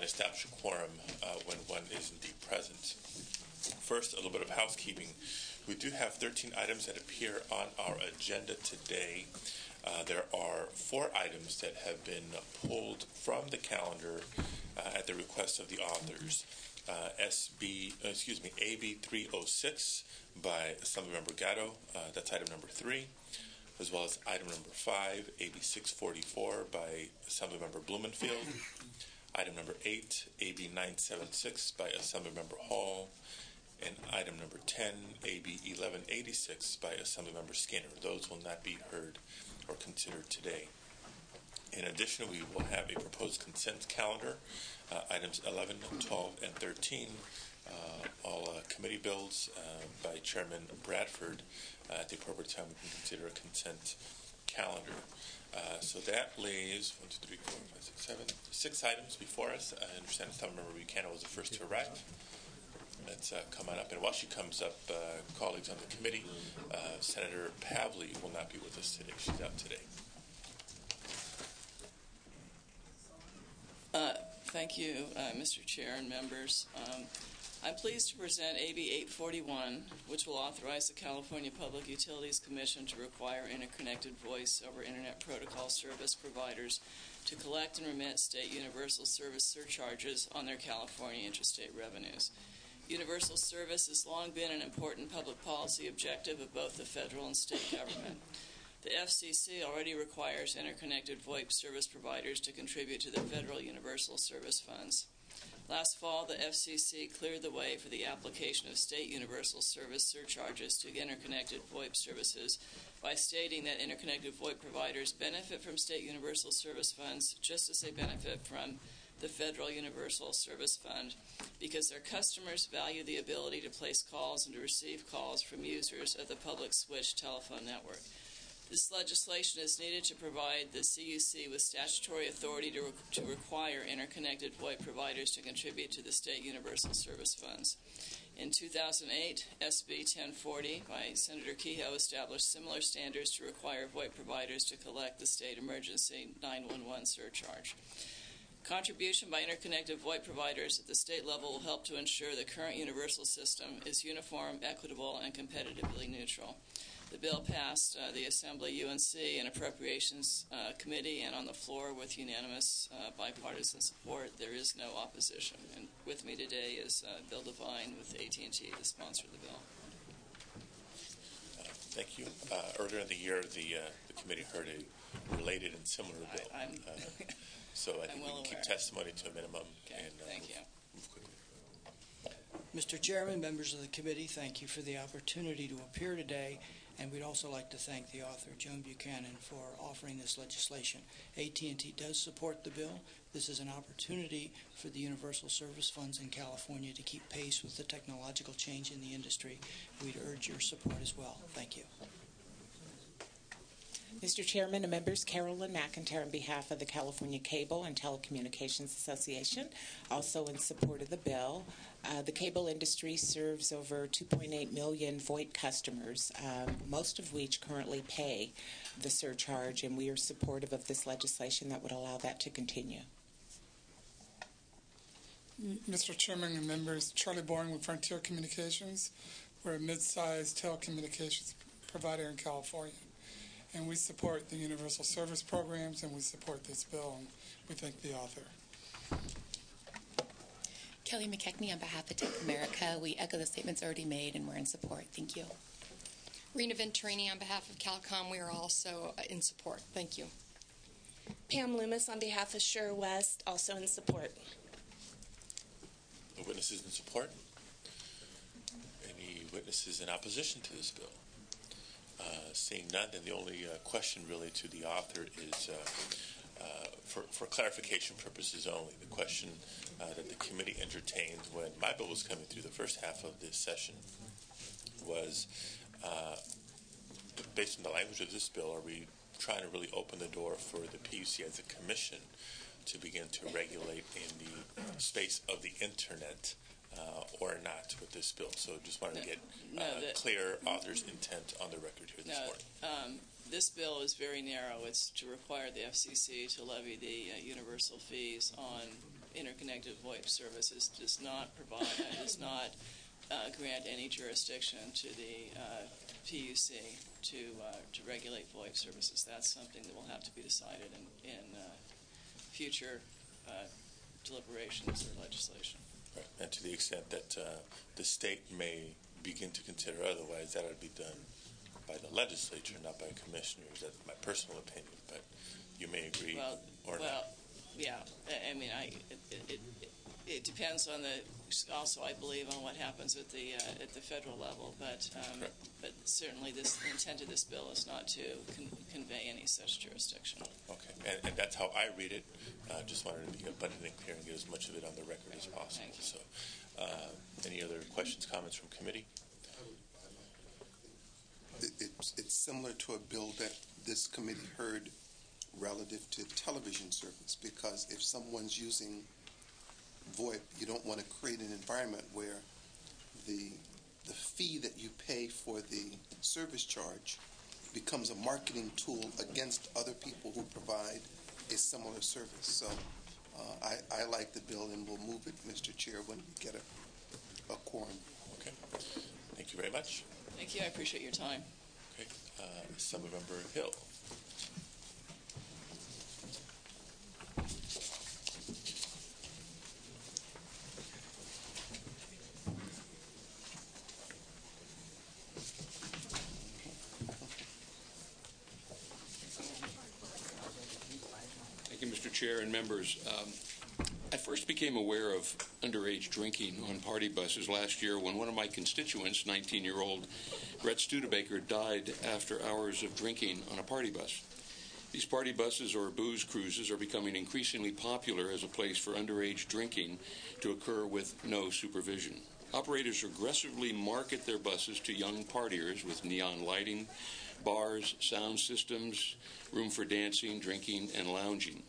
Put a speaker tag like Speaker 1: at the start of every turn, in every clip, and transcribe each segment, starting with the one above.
Speaker 1: establish a quorum when one is indeed present. First, a little bit of housekeeping. We do have 13 items that appear on our agenda today. There are 4 items that have been pulled from the calendar at the request of the authors. AB 306 by Assemblymember Gatto, that's item number 3, as well as item number 5, AB 644 by Assemblymember Blumenfield, item number 8, AB 976 by Assemblymember Hall, and item number 10, AB 1186 by Assemblymember Skinner. Those will not be heard or considered today. In addition, we will have a proposed consent calendar, items 11, 12, and 13, all committee bills by Chairman Bradford. At the appropriate time, we can consider a consent calendar. So that lays 1, 2, 3, 4, 5, 6, 7, 6 items before us. I understand Assemblymember Buchanan was the first to arrive. Let's come on up. And while she comes up, colleagues on the committee, Senator Pavley will not be with us today. She's out today.
Speaker 2: Thank you, Mr. Chair and members. I'm pleased to present AB 841, which will authorize the California Public Utilities Commission to require interconnected voice over Internet Protocol service providers to collect and remit state universal service surcharges on their California interstate revenues. Universal service has long been an important public policy objective of both the federal and state government. The FCC already requires interconnected VoIP service providers to contribute to the federal universal service funds. Last fall, the FCC cleared the way for the application of state universal service surcharges to interconnected VoIP services by stating that interconnected VoIP providers benefit from state universal service funds just as they benefit from the Federal Universal Service Fund because their customers value the ability to place calls and to receive calls from users of the public switch telephone network. This legislation is needed to provide the CUC with statutory authority to require interconnected VoIP providers to contribute to the state universal service funds. In 2008, SB 1040 by Senator Kehoe established similar standards to require VoIP providers to collect the state emergency 911 surcharge. Contribution by interconnected VoIP providers at the state level will help to ensure the current universal system is uniform, equitable, and competitively neutral. The bill passed the Assembly, UNC, and Appropriations Committee, and on the floor with unanimous bipartisan support. There is no opposition. And with me today is Bill Devine with AT&T, the sponsor of the bill.
Speaker 1: Thank you. Earlier in the year, the committee heard a related and similar bill. So I think we can keep testimony to a minimum.
Speaker 2: Okay, and thank you.
Speaker 1: Move quickly.
Speaker 3: Mr. Chairman, members of the committee, thank you for the opportunity to appear today, and we'd also like to thank the author, Joan Buchanan, for offering this legislation. AT&T does support the bill. This is an opportunity for the universal service funds in California to keep pace with the technological change in the industry. We'd urge your support as well. Thank you.
Speaker 4: Mr. Chairman and members, Carolyn McIntyre on behalf of the California Cable and Telecommunications Association, also in support of the bill. The cable industry serves over 2.8 million VoIP customers, most of which currently pay the surcharge, and we are supportive of this legislation that would allow that to continue.
Speaker 5: Mr. Chairman and members, Charlie Boring with Frontier Communications. We're a mid-sized telecommunications provider in California. And we support the universal service programs, and we support this bill, and we thank the author.
Speaker 6: Kelly McKechnie on behalf of Tech America. We echo the statements already made, and we're in support. Thank you.
Speaker 7: Rena Venturini on behalf of Calcom. We are also in support. Thank you.
Speaker 8: Pam Loomis on behalf of Sure West, also in support.
Speaker 1: The witnesses in support? Any witnesses in opposition to this bill? Seeing none, then the only question really to the author is, for clarification purposes only, the question that the committee entertained when my bill was coming through the first half of this session was, based on the language of this bill, are we trying to really open the door for the PUC as a commission to begin to regulate in the space of the Internet or not with this bill? So just wanted to get clear author's intent on the record here this morning.
Speaker 2: This bill is very narrow. It's to require the FCC to levy the universal fees on interconnected VoIP services does not grant any jurisdiction to the PUC to regulate VoIP services. That's something that will have to be decided in future deliberations or legislation.
Speaker 1: Right. And to the extent that the state may begin to consider otherwise, that would be done by the legislature, not by commissioners. That's my personal opinion, but you may agree or not.
Speaker 2: Yeah. I mean, it depends on also, I believe, on what happens at the federal level. But certainly, the intent of this bill is not to convey any such jurisdiction.
Speaker 1: Okay, and that's how I read it. Just wanted to be abundantly clear and get as much of it on the record as possible. So, any other questions, comments from committee?
Speaker 9: It's similar to a bill that this committee heard relative to television service, because if someone's using VoIP, you don't want to create an environment where the fee that you pay for the service charge becomes a marketing tool against other people who provide a similar service. So I like the bill, and we'll move it, Mr. Chair, when we get a quorum.
Speaker 1: Okay. Thank you very much.
Speaker 2: Thank you. I appreciate your time.
Speaker 1: Okay. Assemblymember Hill.
Speaker 10: Thank you, Mr. Chair and members. I first became aware of underage drinking on party buses last year when one of my constituents, 19-year-old Brett Studebaker, died after hours of drinking on a party bus. These party buses, or booze cruises, are becoming increasingly popular as a place for underage drinking to occur with no supervision. Operators aggressively market their buses to young partiers with neon lighting, bars, sound systems, room for dancing, drinking, and lounging.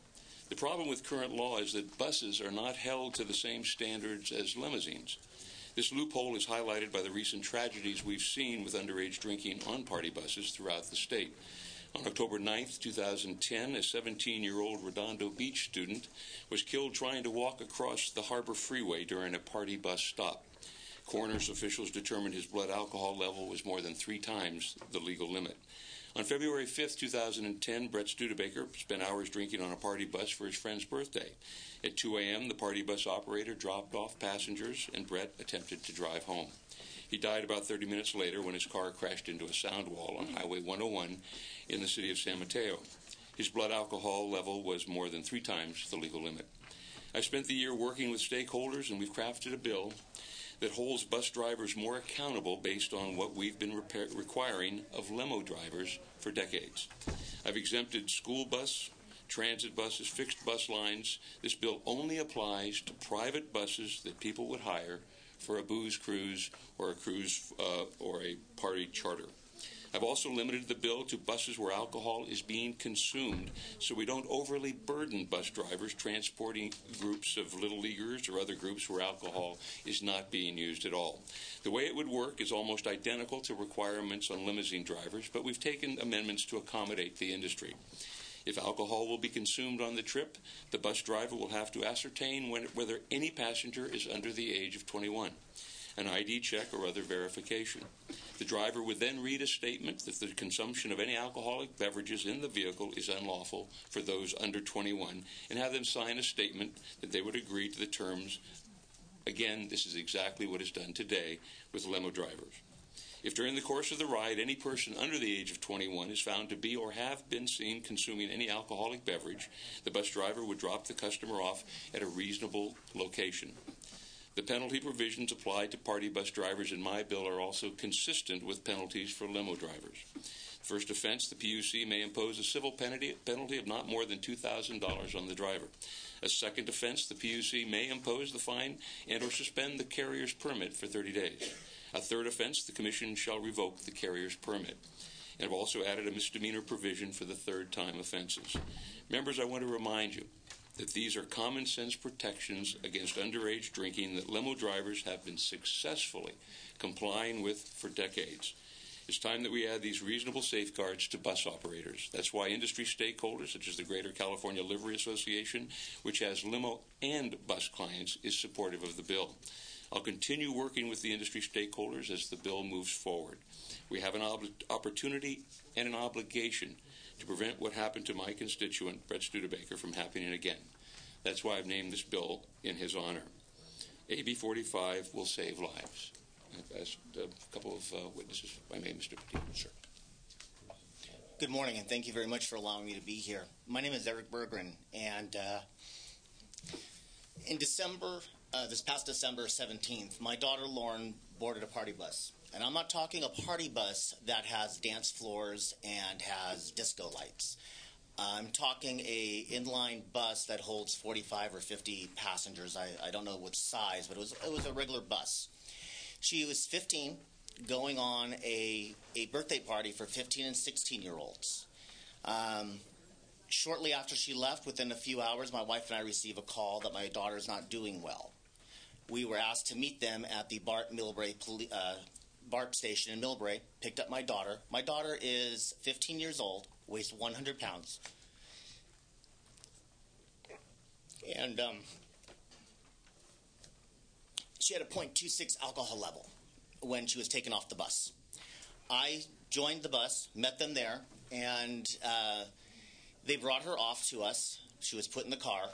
Speaker 10: The problem with current law is that buses are not held to the same standards as limousines. This loophole is highlighted by the recent tragedies we've seen with underage drinking on party buses throughout the state. On October 9th, 2010, a 17-year-old Redondo Beach student was killed trying to walk across the Harbor Freeway during a party bus stop. Coroner's officials determined his blood alcohol level was more than 3 times the legal limit. On February 5th, 2010, Brett Studebaker spent hours drinking on a party bus for his friend's birthday. At 2 a.m., the party bus operator dropped off passengers, and Brett attempted to drive home. He died about 30 minutes later when his car crashed into a sound wall on Highway 101 in the city of San Mateo. His blood alcohol level was more than 3 times the legal limit. I spent the year working with stakeholders, and we've crafted a bill that holds bus drivers more accountable based on what we've been requiring of limo drivers for decades. I've exempted school bus, transit buses, fixed bus lines. This bill only applies to private buses that people would hire for a booze cruise or a party charter. I've also limited the bill to buses where alcohol is being consumed so we don't overly burden bus drivers transporting groups of little leaguers or other groups where alcohol is not being used at all. The way it would work is almost identical to requirements on limousine drivers, but we've taken amendments to accommodate the industry. If alcohol will be consumed on the trip, the bus driver will have to ascertain whether any passenger is under the age of 21. An ID check or other verification. The driver would then read a statement that the consumption of any alcoholic beverages in the vehicle is unlawful for those under 21 and have them sign a statement that they would agree to the terms. Again, this is exactly what is done today with limo drivers. If during the course of the ride any person under the age of 21 is found to be or have been seen consuming any alcoholic beverage, the bus driver would drop the customer off at a reasonable location. The penalty provisions applied to party bus drivers in my bill are also consistent with penalties for limo drivers. First offense, the PUC may impose a civil penalty of not more than $2,000 on the driver. A second offense, the PUC may impose the fine and or suspend the carrier's permit for 30 days. A third offense, the Commission shall revoke the carrier's permit. And I've also added a misdemeanor provision for the third-time offenses. Members, I want to remind you that these are common sense protections against underage drinking that limo drivers have been successfully complying with for decades. It's time that we add these reasonable safeguards to bus operators. That's why industry stakeholders, such as the Greater California Livery Association, which has limo and bus clients, is supportive of the bill. I'll continue working with the industry stakeholders as the bill moves forward. We have an opportunity and an obligation to prevent what happened to my constituent, Brett Studebaker, from happening again. That's why I've named this bill in his honor. AB 45 will save lives. I've asked a couple of witnesses, if I may, Mr. Petit. Sure.
Speaker 11: Good morning, and thank you very much for allowing me to be here. My name is Eric Berggren, and in December, this past December 17th, my daughter Lauren boarded a party bus. And I'm not talking a party bus that has dance floors and has disco lights. I'm talking a inline bus that holds 45 or 50 passengers. I don't know what size, but it was a regular bus. She was 15, going on a birthday party for 15 and 16-year-olds. Shortly after she left, within a few hours, my wife and I received a call that my daughter's not doing well. We were asked to meet them at the BART station in Millbrae, picked up my daughter. My daughter is 15 years old, weighs 100 pounds. And she had a .26 alcohol level when she was taken off the bus. I joined the bus, met them there, and they brought her off to us. She was put in the car.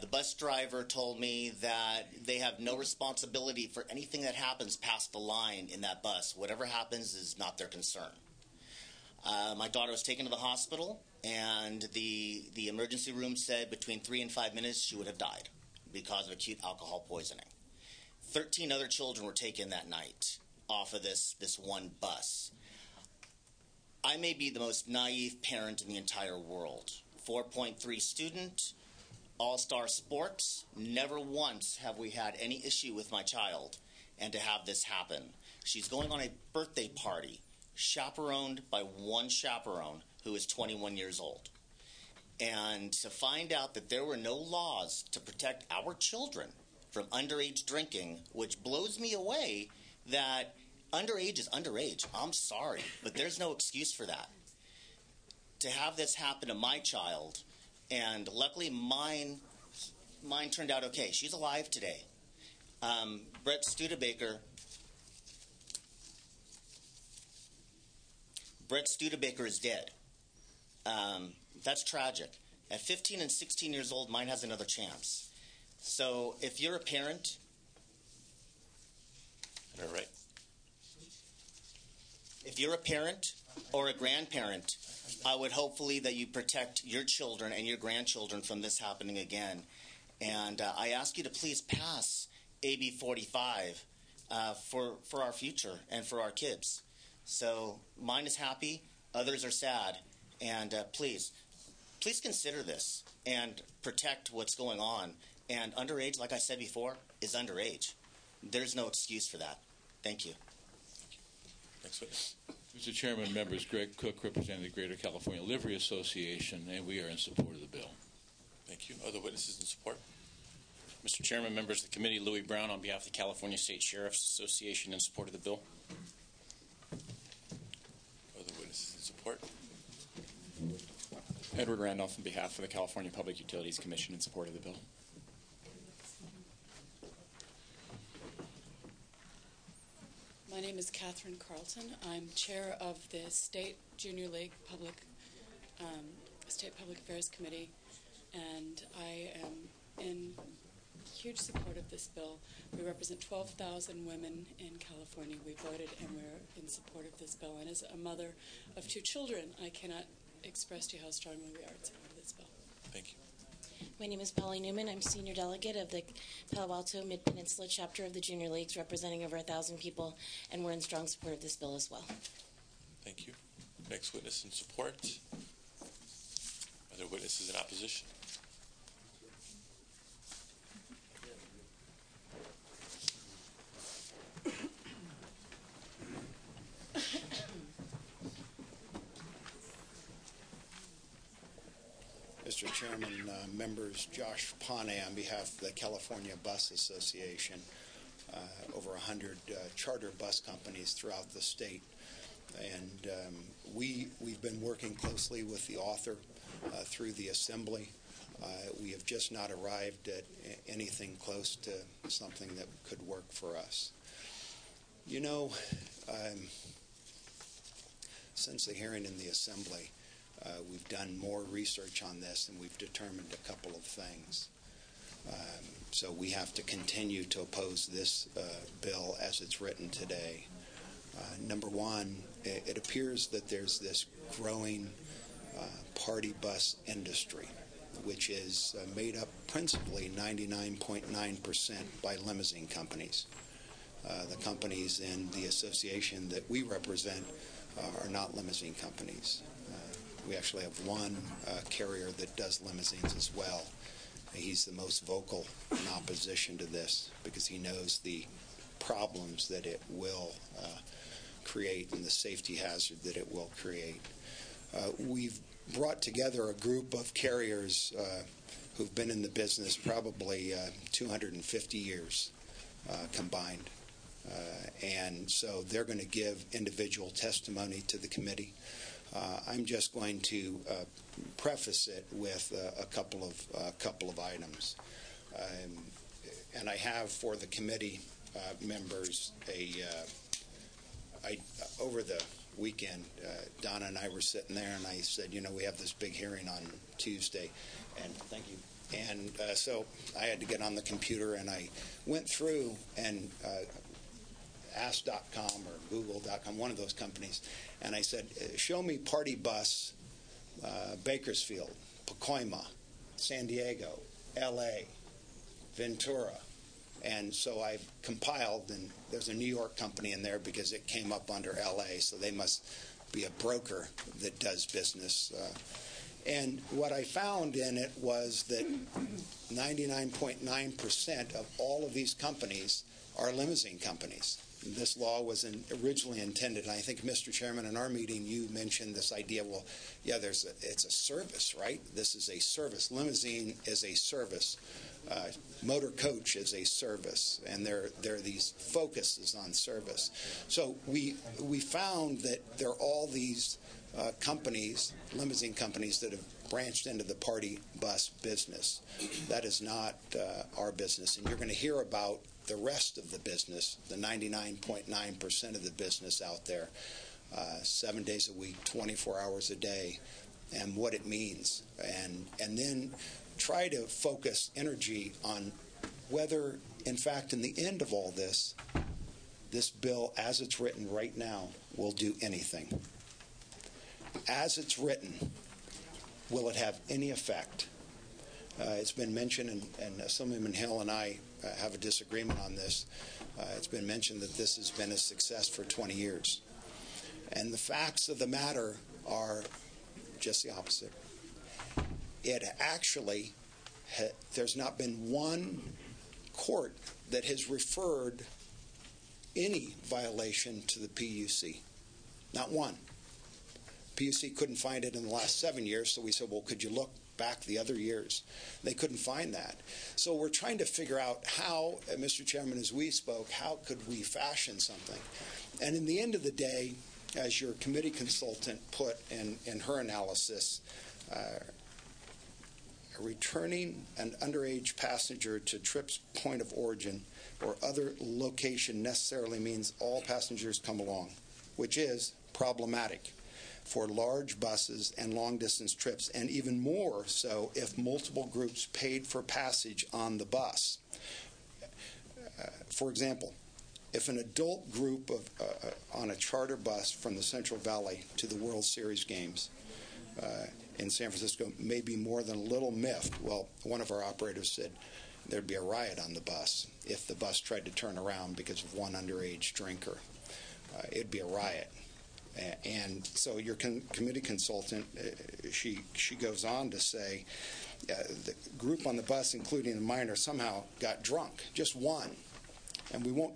Speaker 11: The bus driver told me that they have no responsibility for anything that happens past the line in that bus. Whatever happens is not their concern. My daughter was taken to the hospital, and the emergency room said between 3 and 5 minutes she would have died because of acute alcohol poisoning. 13 other children were taken that night off of this one bus. I may be the most naive parent in the entire world. 4.3 student, all-star sports. Never once have we had any issue with my child, and to have this happen. She's going on a birthday party, chaperoned by one chaperone who is 21 years old. And to find out that there were no laws to protect our children from underage drinking, which blows me away that underage is underage. I'm sorry, but there's no excuse for that. To have this happen to my child, and luckily mine turned out okay. She's alive today. Brett Studebaker is dead. That's tragic. At 15 and 16 years old, mine has another chance. So if you're a parent...
Speaker 1: All right.
Speaker 11: If you're a parent or a grandparent, I would hopefully that you protect your children and your grandchildren from this happening again. And I ask you to please pass AB 45 for our future and for our kids. So mine is happy, others are sad, and please consider this and protect what's going on. And underage, like I said before, is underage. There's no excuse for that. Thank you.
Speaker 1: Next witness.
Speaker 12: Mr. Chairman, members, Greg Cook, representing the Greater California Livery Association, and we are in support of the bill.
Speaker 1: Thank you. Other witnesses in support?
Speaker 13: Mr. Chairman, members of the committee, Louis Brown on behalf of the California State Sheriff's Association in support of the bill.
Speaker 1: Other witnesses in support?
Speaker 13: Edward Randolph on behalf of the California Public Utilities Commission in support of the bill.
Speaker 14: My name is Catherine Carlton. I'm chair of the State Junior League State Public Affairs Committee, and I am in huge support of this bill. We represent 12,000 women in California. We voted, and we're in support of this bill. And as a mother of 2 children, I cannot express to you how strongly we are in support of this bill.
Speaker 1: Thank you.
Speaker 15: My name is Polly Newman. I'm senior delegate of the Palo Alto Mid-Peninsula chapter of the Junior Leagues, representing over 1,000 people, and we're in strong support of this bill as well.
Speaker 1: Thank you. Next witness in support. Other witnesses in opposition?
Speaker 16: Mr. Chairman, members, Josh Pane on behalf of the California Bus Association, over 100 charter bus companies throughout the state. And we've been working closely with the author through the assembly. We have just not arrived at anything close to something that could work for us. You know, since the hearing in the assembly, we've done more research on this, and we've determined a couple of things. So we have to continue to oppose this bill as it's written today. Number one, it appears that there's this growing party bus industry, which is made up principally 99.9% by limousine companies. The companies in the association that we represent are not limousine companies. We actually have one carrier that does limousines as well. He's the most vocal in opposition to this because he knows the problems that it will create and the safety hazard that it will create. We've brought together a group of carriers who've been in the business probably 250 years combined. And so they're going to give individual testimony to the committee. I'm just going to preface it with a couple of items. And I have for the committee members over the weekend, Donna and I were sitting there, and I said, you know, we have this big hearing on Tuesday, and thank you. And so I had to get on the computer, and I went through and Ask.com or Google.com, one of those companies, and I said, show me party bus, Bakersfield, Pacoima, San Diego, L.A., Ventura. And so I've compiled, and there's a New York company in there because it came up under L.A., so they must be a broker that does business. And what I found in it was that 99.9% of all of these companies are limousine companies. This law was originally intended, and I think, Mr. Chairman, in our meeting you mentioned this idea, well, yeah, it's a service, right? This is a service. Limousine is a service. Motor coach is a service, and there are these focuses on service. So we found that there are all these companies, limousine companies, that have branched into the party bus business. That is not our business, and you're going to hear about the rest of the business, the 99.9% of the business out there, 7 days a week, 24 hours a day, and what it means. And then try to focus energy on whether, in fact, in the end of all this, this bill, as it's written right now, will do anything. As it's written, will it have any effect? It's been mentioned, and Assemblyman Hill and I have a disagreement on this. It's been mentioned that this has been a success for 20 years. And the facts of the matter are just the opposite. It actually, there's not been one court that has referred any violation to the PUC. Not one. PUC couldn't find it in the last 7 years, so we said, well, could you look back the other years? They couldn't find that. So we're trying to figure out how, Mr. Chairman, as we spoke, how could we fashion something? And in the end of the day, as your committee consultant put in her analysis, returning an underage passenger to trip's point of origin or other location necessarily means all passengers come along, which is problematic for large buses and long-distance trips, and even more so if multiple groups paid for passage on the bus. For example, if an adult group on a charter bus from the Central Valley to the World Series games in San Francisco may be more than a little miffed, well, one of our operators said there'd be a riot on the bus if the bus tried to turn around because of one underage drinker. It'd be a riot. And so your committee consultant, she goes on to say the group on the bus, including the minor, somehow got drunk, just one. And we won't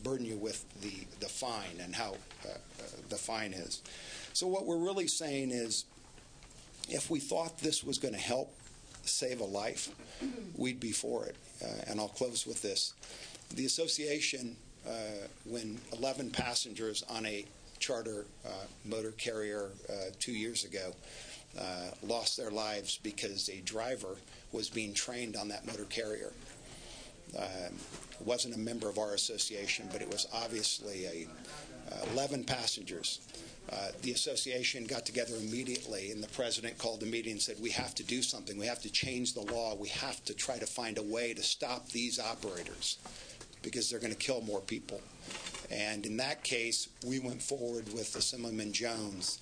Speaker 16: burden you with the fine and how the fine is. So what we're really saying is if we thought this was going to help save a life, we'd be for it. And I'll close with this. The association, when 11 passengers on a charter motor carrier 2 years ago lost their lives because a driver was being trained on that motor carrier. Wasn't a member of our association, but it was obviously 11 passengers. The association got together immediately, and the president called the meeting and said, we have to do something. We have to change the law. We have to try to find a way to stop these operators because they're going to kill more people. And in that case, we went forward with Assemblyman Jones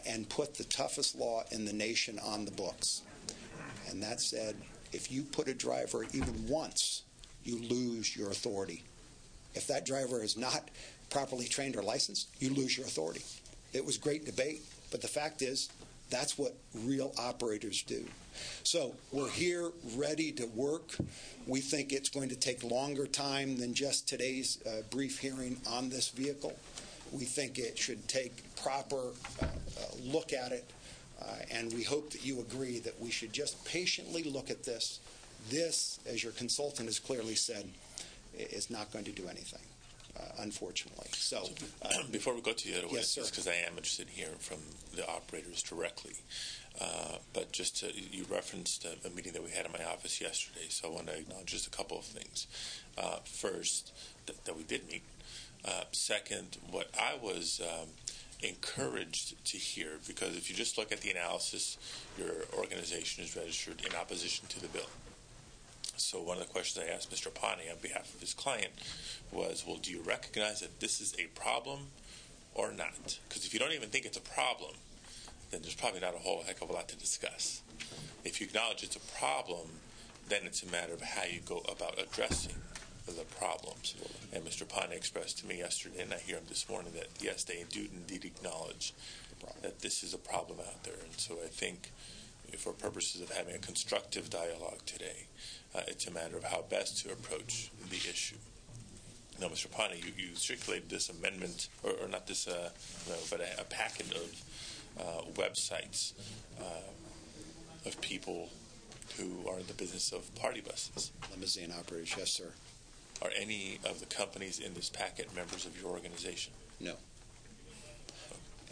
Speaker 16: and put the toughest law in the nation on the books. And that said, if you put a driver even once, you lose your authority. If that driver is not properly trained or licensed, you lose your authority. It was great debate, but the fact is, that's what real operators do. So we're here ready to work. We think it's going to take longer time than just today's brief hearing on this vehicle. We think it should take proper look at it, and we hope that you agree that we should just patiently look at this. This, as your consultant has clearly said, is not going to do anything, unfortunately. So,
Speaker 1: before we go to the other
Speaker 16: yes,
Speaker 1: witnesses, because I am interested in hearing from the operators directly, but just to, you referenced a meeting that we had in my office yesterday, so I want to acknowledge just a couple of things. First, that we did meet. Second, what I was encouraged to hear, because if you just look at the analysis, your organization is registered in opposition to the bill. So one of the questions I asked Mr. Pani on behalf of his client was, well, do you recognize that this is a problem or not? Because if you don't even think it's a problem, then there's probably not a whole heck of a lot to discuss. If you acknowledge it's a problem, then it's a matter of how you go about addressing the problems. And Mr. Pani expressed to me yesterday, and I hear him this morning, that yes, they do indeed acknowledge that this is a problem out there. And so I think for purposes of having a constructive dialogue today, it's a matter of how best to approach the issue. Now, Mr. Pani, you circulated this amendment, or not this, but a packet of websites of people who are in the business of party buses.
Speaker 16: Limousine operators, yes, sir.
Speaker 1: Are any of the companies in this packet members of your organization?
Speaker 16: No.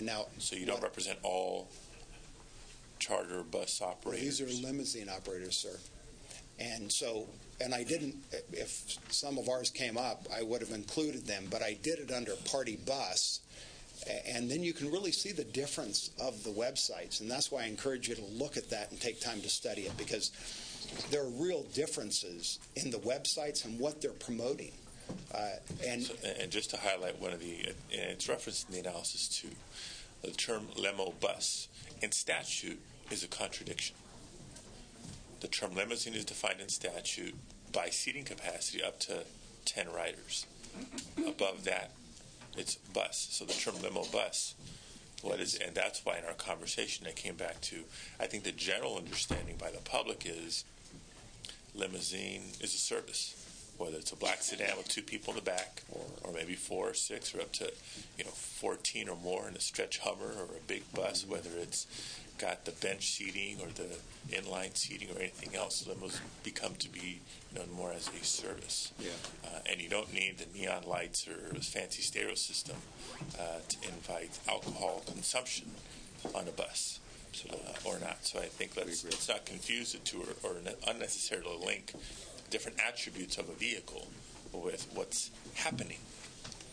Speaker 16: Now,
Speaker 1: so you don't represent all charter bus operators?
Speaker 16: These are limousine operators, sir. And so, and I didn't, if some of ours came up, I would have included them, but I did it under party bus. And then you can really see the difference of the websites. And that's why I encourage you to look at that and take time to study it, because there are real differences in the websites and what they're promoting. And
Speaker 1: just to highlight one of the, and it's referenced in the analysis too, the term limo bus in statute is a contradiction. The term limousine is defined in statute by seating capacity up to 10 riders. Above that, it's bus. So the term limo bus, what is, and that's why in our conversation I came back to, I think the general understanding by the public is limousine is a service, whether it's a black sedan with 2 people in the back, or maybe 4 or 6, or up to 14 or more in a stretch Hummer, or a big bus, whether it's got the bench seating or the inline seating or anything else. Limos become to be known more as a service.
Speaker 16: Yeah.
Speaker 1: And you don't need the neon lights or a fancy stereo system to invite alcohol consumption on a bus. Or not. So I think let's not confuse the two or unnecessarily link different attributes of a vehicle with what's happening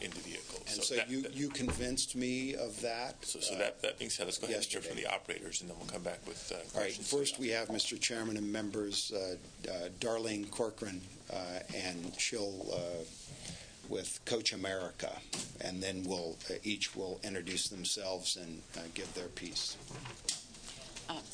Speaker 1: in the vehicle.
Speaker 16: And so you convinced me of that.
Speaker 1: So that being said, let's go ahead and hear from the operators, and then we'll come back with questions.
Speaker 16: All right. First, we have Mr. Chairman and members, Darlene Corcoran, and she'll with Coach America, and then each will introduce themselves and give their piece.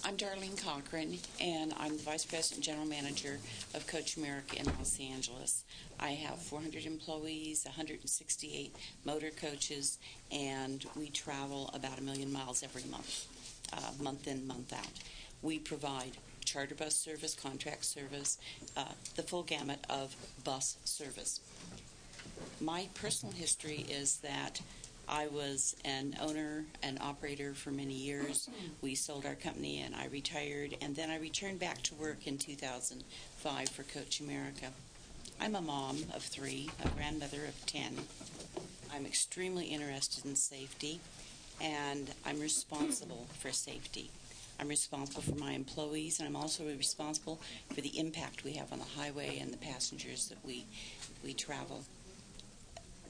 Speaker 17: I'm Darlene Cochran, and I'm the Vice President General Manager of Coach America in Los Angeles. I have 400 employees, 168 motor coaches, and we travel about 1 million miles every month, month in, month out. We provide charter bus service, contract service, the full gamut of bus service. My personal history is that I was an owner and operator for many years. We sold our company and I retired, and then I returned back to work in 2005 for Coach America. I'm a mom of 3, a grandmother of 10. I'm extremely interested in safety, and I'm responsible for safety. I'm responsible for my employees, and I'm also responsible for the impact we have on the highway and the passengers that we travel.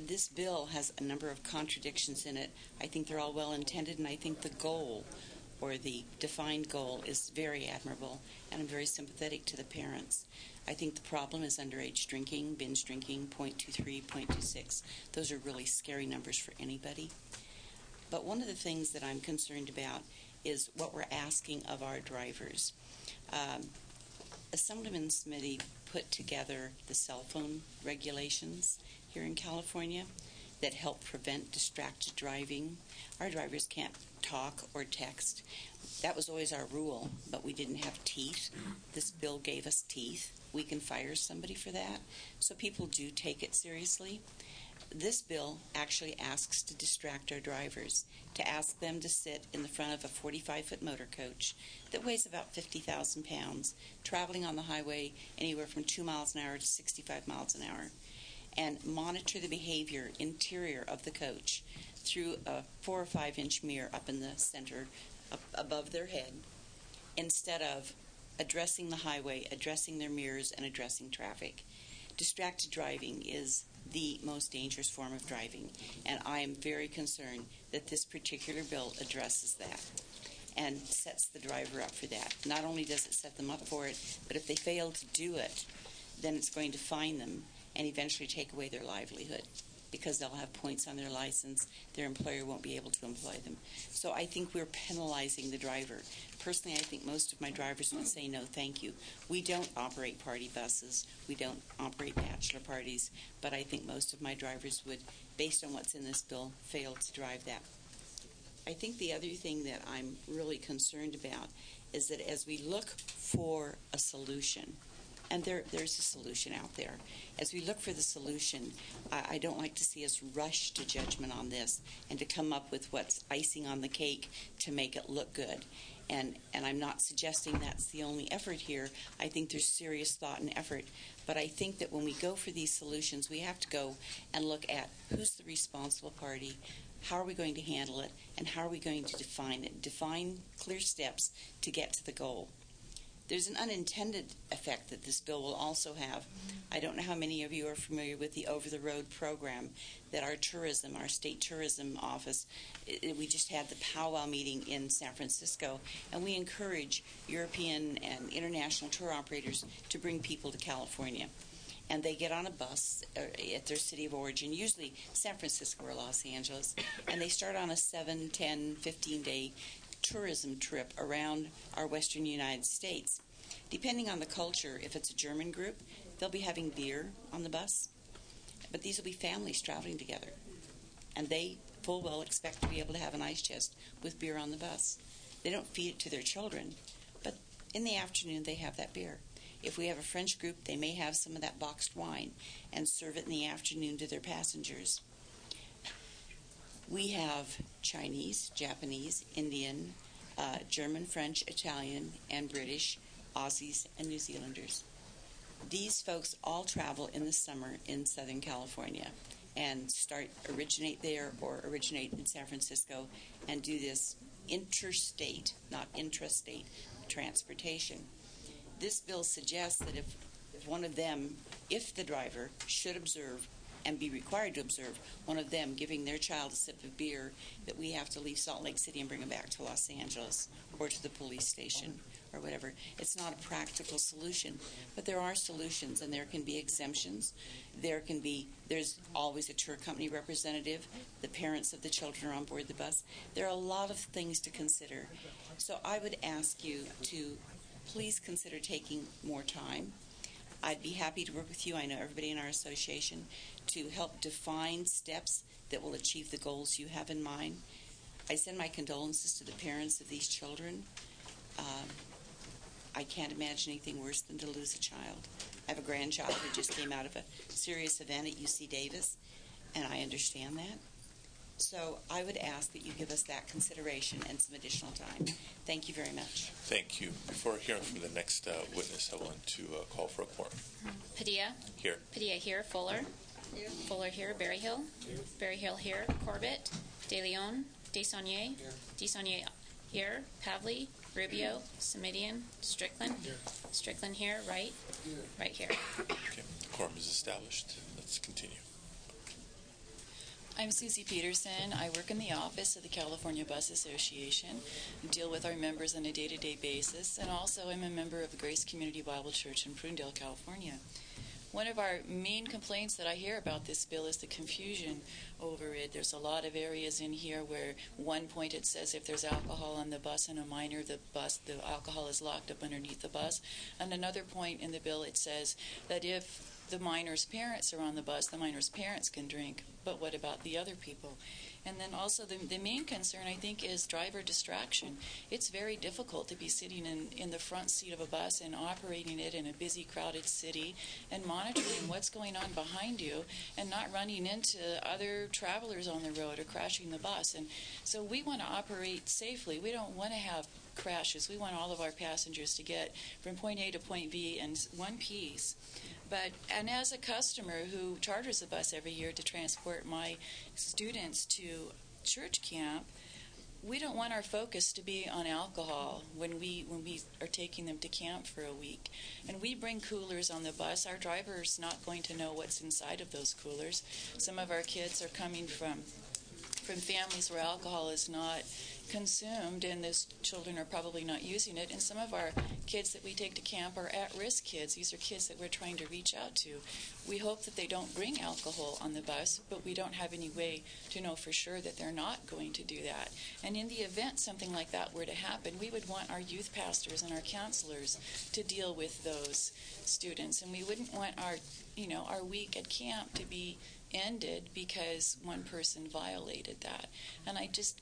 Speaker 17: This bill has a number of contradictions in it. I think they're all well intended, and I think the goal, or the defined goal, is very admirable, and I'm very sympathetic to the parents. I think the problem is underage drinking, binge drinking, 0.23, 0.26. Those are really scary numbers for anybody. But one of the things that I'm concerned about is what we're asking of our drivers. Assemblyman Smitty put together the cell phone regulations here in California that help prevent distracted driving. Our drivers can't talk or text. That was always our rule, but we didn't have teeth. This bill gave us teeth. We can fire somebody for that. So people do take it seriously. This bill actually asks to distract our drivers, to ask them to sit in the front of a 45-foot motor coach that weighs about 50,000 pounds, traveling on the highway anywhere from 2 miles an hour to 65 miles an hour, and monitor the behavior interior of the coach through a 4 or 5 inch mirror up in the center, up above their head, instead of addressing the highway, addressing their mirrors, and addressing traffic. Distracted driving is the most dangerous form of driving, and I am very concerned that this particular bill addresses that and sets the driver up for that. Not only does it set them up for it, but if they fail to do it, then it's going to fine them and eventually take away their livelihood, because they'll have points on their license. Their employer won't be able to employ them. So I think we're penalizing the driver. Personally, I think most of my drivers would say no, thank you. We don't operate party buses. We don't operate bachelor parties. But I think most of my drivers would, based on what's in this bill, fail to drive that. I think the other thing that I'm really concerned about is that as we look for a solution, and there's a solution out there. As we look for the solution, I don't like to see us rush to judgment on this and to come up with what's icing on the cake to make it look good. And I'm not suggesting that's the only effort here. I think there's serious thought and effort. But I think that when we go for these solutions, we have to go and look at who's the responsible party, how are we going to handle it, and how are we going to define it. Define clear steps to get to the goal. There's an unintended effect that this bill will also have. I don't know how many of you are familiar with the over-the-road program that our state tourism office, we just had the powwow meeting in San Francisco, and we encourage European and international tour operators to bring people to California. And they get on a bus at their city of origin, usually San Francisco or Los Angeles, and they start on a 7, 10, 15-day tourism trip around our western United States. Depending on the culture, if it's a German group, they'll be having beer on the bus, but these will be families traveling together, and they full well expect to be able to have an ice chest with beer on the bus. They don't feed it to their children, but in the afternoon they have that beer. If we have a French group, they may have some of that boxed wine and serve it in the afternoon to their passengers. We have Chinese, Japanese, Indian, German, French, Italian, and British, Aussies, and New Zealanders. These folks all travel in the summer in Southern California and originate there or originate in San Francisco and do this interstate, not intrastate, transportation. This bill suggests that if one of them, if the driver should observe and be required to observe one of them giving their child a sip of beer, that we have to leave Salt Lake City and bring them back to Los Angeles or to the police station or whatever. It's not a practical solution, but there are solutions, and there can be exemptions. There's always a tour company representative. The parents of the children are on board the bus. There are a lot of things to consider. So I would ask you to please consider taking more time. I'd be happy to work with you, I know everybody in our association, to help define steps that will achieve the goals you have in mind. I send my condolences to the parents of these children. I can't imagine anything worse than to lose a child. I have a grandchild who just came out of a serious event at UC Davis, and I understand that. So I would ask that you give us that consideration and some additional time. Thank you very much.
Speaker 1: Thank you. Before hearing from the next witness, I want to call for a quorum.
Speaker 18: Padilla?
Speaker 1: Here.
Speaker 18: Padilla here. Fuller? Fuller here. Berryhill. Berryhill here. Corbett. De Leon. Desaunier. Desaunier here. Pavley. Rubio. Semidian. Strickland. Strickland here. Wright. Right here.
Speaker 1: Okay, quorum is established. Let's continue.
Speaker 2: I'm Susie Peterson. I work in the office of the California Bus Association and deal with our members on a day-to-day basis, and also I'm a member of the Grace Community Bible Church in Prunedale, California. One of our main complaints that I hear about this bill is the confusion over it. There's a lot of areas in here where one point it says if there's alcohol on the bus and a minor, the alcohol is locked up underneath the bus. And another point in the bill it says that if the minor's parents are on the bus, the minor's parents can drink. But what about the other people? And then also the main concern, I think, is driver distraction. It's very difficult to be sitting in the front seat of a bus and operating it in a busy, crowded city and monitoring what's going on behind you and not running into other travelers on the road or crashing the bus. And so we want to operate safely. We don't want to have crashes. We want all of our passengers to get from point A to point B in one piece. And as a customer who charters a bus every year to transport my students to church camp, we don't want our focus to be on alcohol when we are taking them to camp for a week. And we bring coolers on the bus. Our driver's not going to know what's inside of those coolers. Some of our kids are coming from families where alcohol is not consumed, and those children are probably not using it. And some of our kids that we take to camp are at-risk kids. These are kids that we're trying to reach out to. We hope that they don't bring alcohol on the bus, but we don't have any way to know for sure that they're not going to do that. And in the event something like that were to happen, we would want our youth pastors and our counselors to deal with those students, and we wouldn't want our week at camp to be ended because one person violated that. And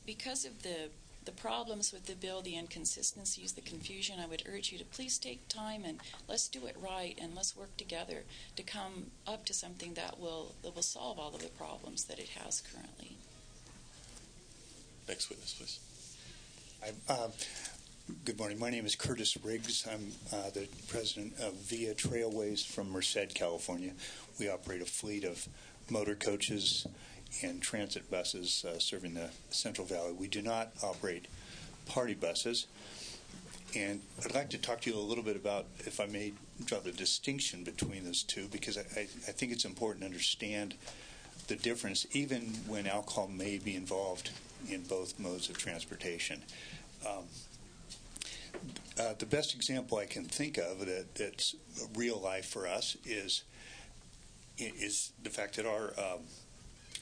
Speaker 2: because of the problems with the bill, the inconsistencies, the confusion, I would urge you to please take time and let's do it right, and let's work together to come up to something that will solve all of the problems that it has currently.
Speaker 1: Next witness, please.
Speaker 19: Good morning. My name is Curtis Riggs. I'm the president of Via Trailways from Merced, California. We operate a fleet of motor coaches and transit buses serving the Central Valley. We do not operate party buses. And I'd like to talk to you a little bit about, if I may, draw the distinction between those two, because I think it's important to understand the difference, even when alcohol may be involved in both modes of transportation. The best example I can think of that's real life for us is the fact that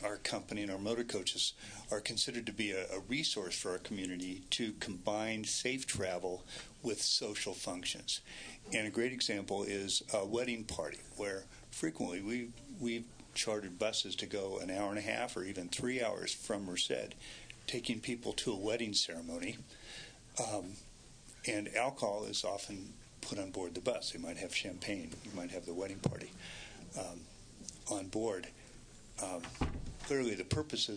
Speaker 19: our company and our motor coaches are considered to be a resource for our community to combine safe travel with social functions. And a great example is a wedding party, where frequently we've chartered buses to go an hour and a half or even 3 hours from Merced, taking people to a wedding ceremony. And alcohol is often put on board the bus. They might have champagne. You might have the wedding party on board. Clearly, the purpose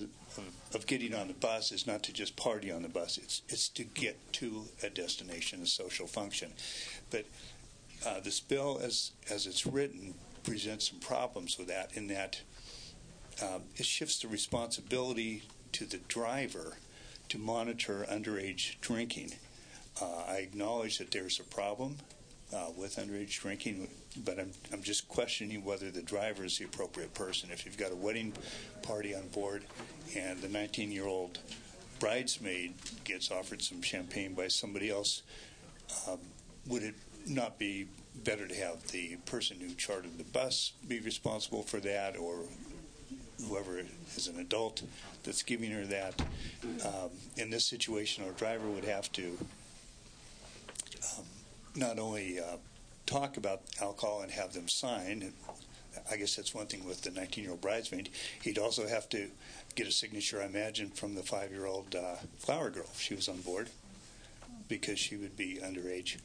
Speaker 19: of getting on the bus is not to just party on the bus. It's to get to a destination, a social function. But this bill, as it's written, presents some problems with that, in that it shifts the responsibility to the driver to monitor underage drinking. I acknowledge that there's a problem with underage drinking, but I'm just questioning whether the driver is the appropriate person. If you've got a wedding party on board and the 19-year-old bridesmaid gets offered some champagne by somebody else, would it not be better to have the person who chartered the bus be responsible for that, or whoever is an adult that's giving her that? In this situation, our driver would have to not only talk about alcohol and have them sign, and I guess that's one thing with the 19-year-old bridesmaid, he'd also have to get a signature, I imagine, from the 5-year-old flower girl if she was on board, because she would be underage.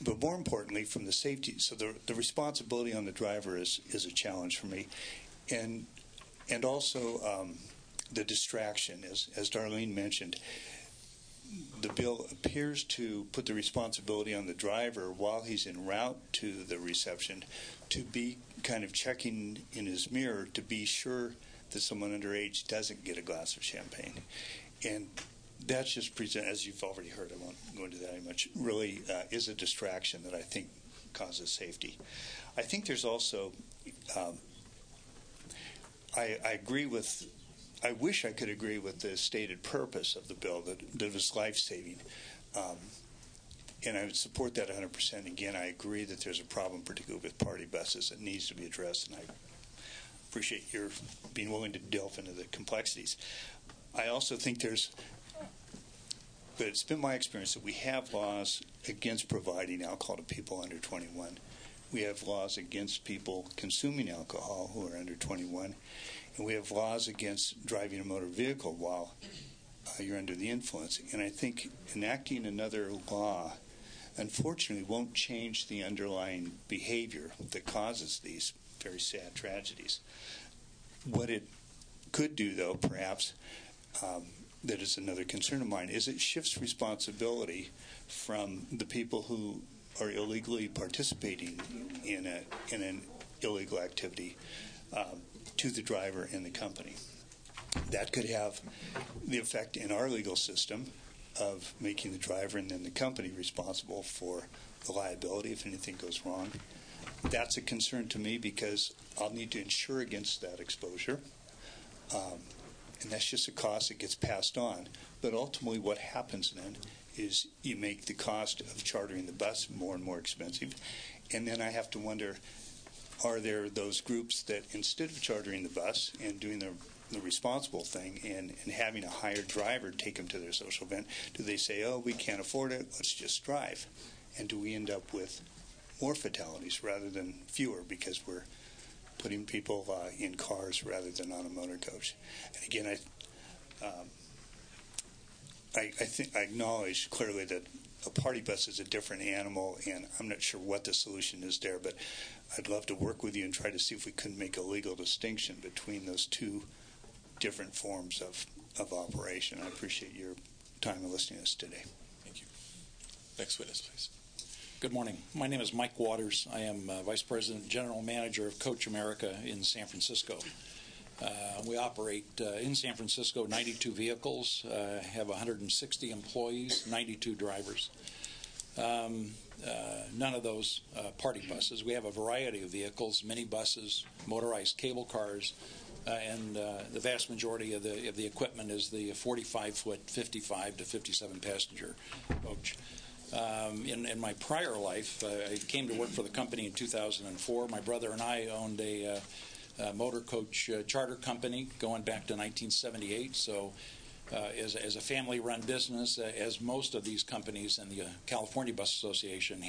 Speaker 19: But more importantly, from the safety, so the responsibility on the driver is a challenge for me. And also the distraction, as Darlene mentioned. The bill appears to put the responsibility on the driver while he's en route to the reception to be kind of checking in his mirror to be sure that someone underage doesn't get a glass of champagne. And that's just present, as you've already heard, I won't go into that very much, really is a distraction that I think causes safety. I think there's also, I agree with, I wish I could agree with the stated purpose of the bill, that it was life-saving. And I would support that 100%. Again, I agree that there's a problem, particularly with party buses, that needs to be addressed, and I appreciate your being willing to delve into the complexities. I also think but it's been my experience that we have laws against providing alcohol to people under 21. We have laws against people consuming alcohol who are under 21. And we have laws against driving a motor vehicle while you're under the influence. And I think enacting another law, unfortunately, won't change the underlying behavior that causes these very sad tragedies. What it could do, though, perhaps, that is another concern of mine, is it shifts responsibility from the people who are illegally participating in an illegal activity to the driver and the company. That could have the effect in our legal system of making the driver and then the company responsible for the liability if anything goes wrong. That's a concern to me because I'll need to insure against that exposure. And that's just a cost that gets passed on. But ultimately what happens then is you make the cost of chartering the bus more and more expensive. And then I have to wonder, are there those groups that instead of chartering the bus and doing the responsible thing and having a hired driver take them to their social event, do they say, oh, we can't afford it, let's just drive? And do we end up with more fatalities rather than fewer because we're putting people in cars rather than on a motor coach? And again, I acknowledge clearly that a party bus is a different animal, and I'm not sure what the solution is there, but I'd love to work with you and try to see if we couldn't make a legal distinction between those two different forms of operation. I appreciate your time in listening to us today.
Speaker 1: Thank you. Next witness, please.
Speaker 20: Good morning. My name is Mike Waters. I am Vice President and General Manager of Coach America in San Francisco. We operate in San Francisco 92 vehicles, have 160 employees, 92 drivers. None of those party buses. We have a variety of vehicles, minibuses, motorized cable cars, and the vast majority of the equipment is the 45-foot, 55 to 57 passenger coach. In my prior life, I came to work for the company in 2004. My brother and I owned a motor coach charter company going back to 1978. So as a family-run business, as most of these companies in the California Bus Association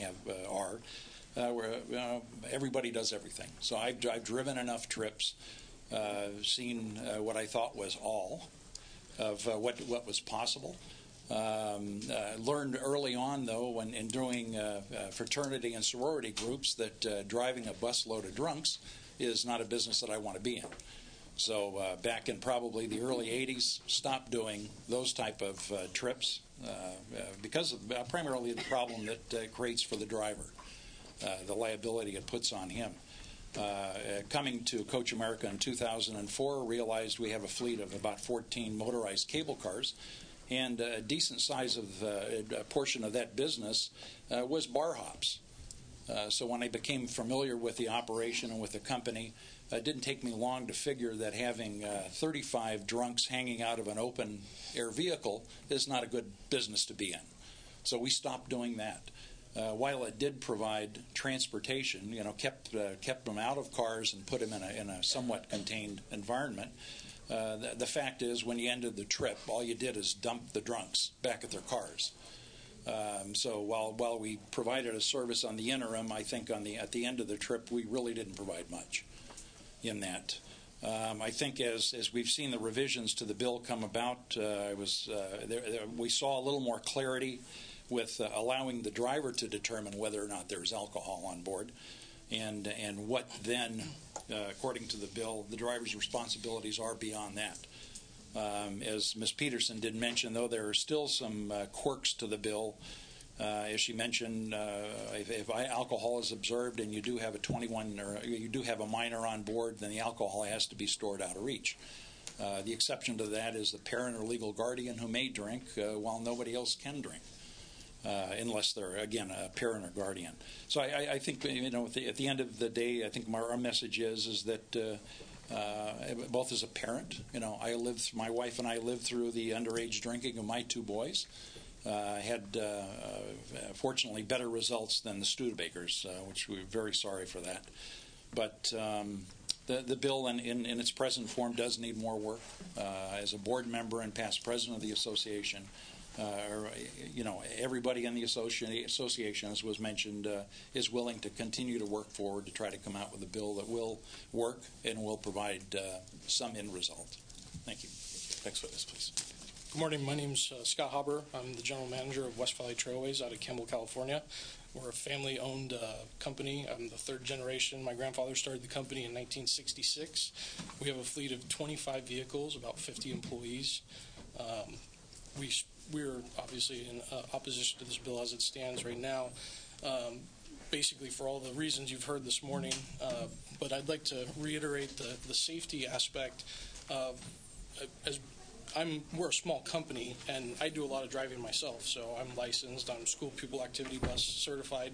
Speaker 20: where everybody does everything. So I've driven enough trips, seen what I thought was all of what was possible. Learned early on, though, when in doing fraternity and sorority groups, that driving a busload of drunks is not a business that I want to be in. So back in probably the early 80s, stopped doing those type of trips because of primarily the problem that it creates for the driver, the liability it puts on him. Coming to Coach America in 2004, realized we have a fleet of about 14 motorized cable cars, and a decent size of a portion of that business was bar hops. So when I became familiar with the operation and with the company, it didn't take me long to figure that having 35 drunks hanging out of an open air vehicle is not a good business to be in. So we stopped doing that. While it did provide transportation, kept them out of cars and put them in a somewhat contained environment. The fact is, when you ended the trip, all you did is dump the drunks back at their cars. So while we provided a service on the interim, I think at the end of the trip, we really didn't provide much in that. I think as we've seen the revisions to the bill come about, we saw a little more clarity with allowing the driver to determine whether or not there's alcohol on board, and what then, according to the bill, the driver's responsibilities are beyond that. As Ms. Peterson did mention, though, there are still some quirks to the bill As she mentioned, if alcohol is observed and you do have a 21 or you do have a minor on board, then the alcohol has to be stored out of reach. The exception to that is the parent or legal guardian who may drink while nobody else can drink, unless they're, again, a parent or guardian. So I think, at the end of the day, I think our message is that both as a parent, my wife and I lived through the underage drinking of my two boys. Had fortunately better results than the Studebakers, which we're very sorry for that. But the bill in its present form does need more work. As a board member and past president of the association, everybody in the association, as was mentioned, is willing to continue to work forward to try to come out with a bill that will work and will provide some end result. Thank you.
Speaker 1: Next witness, please.
Speaker 21: Good morning. My name's Scott Haber. I'm the general manager of West Valley Trailways out of Campbell, California. We're a family-owned company. I'm the third generation. My grandfather started the company in 1966. We have a fleet of 25 vehicles, about 50 employees. We're obviously in opposition to this bill as it stands right now, basically for all the reasons you've heard this morning. But I'd like to reiterate the safety aspect of we're a small company, and I do a lot of driving myself, so I'm licensed. I'm school pupil activity bus certified.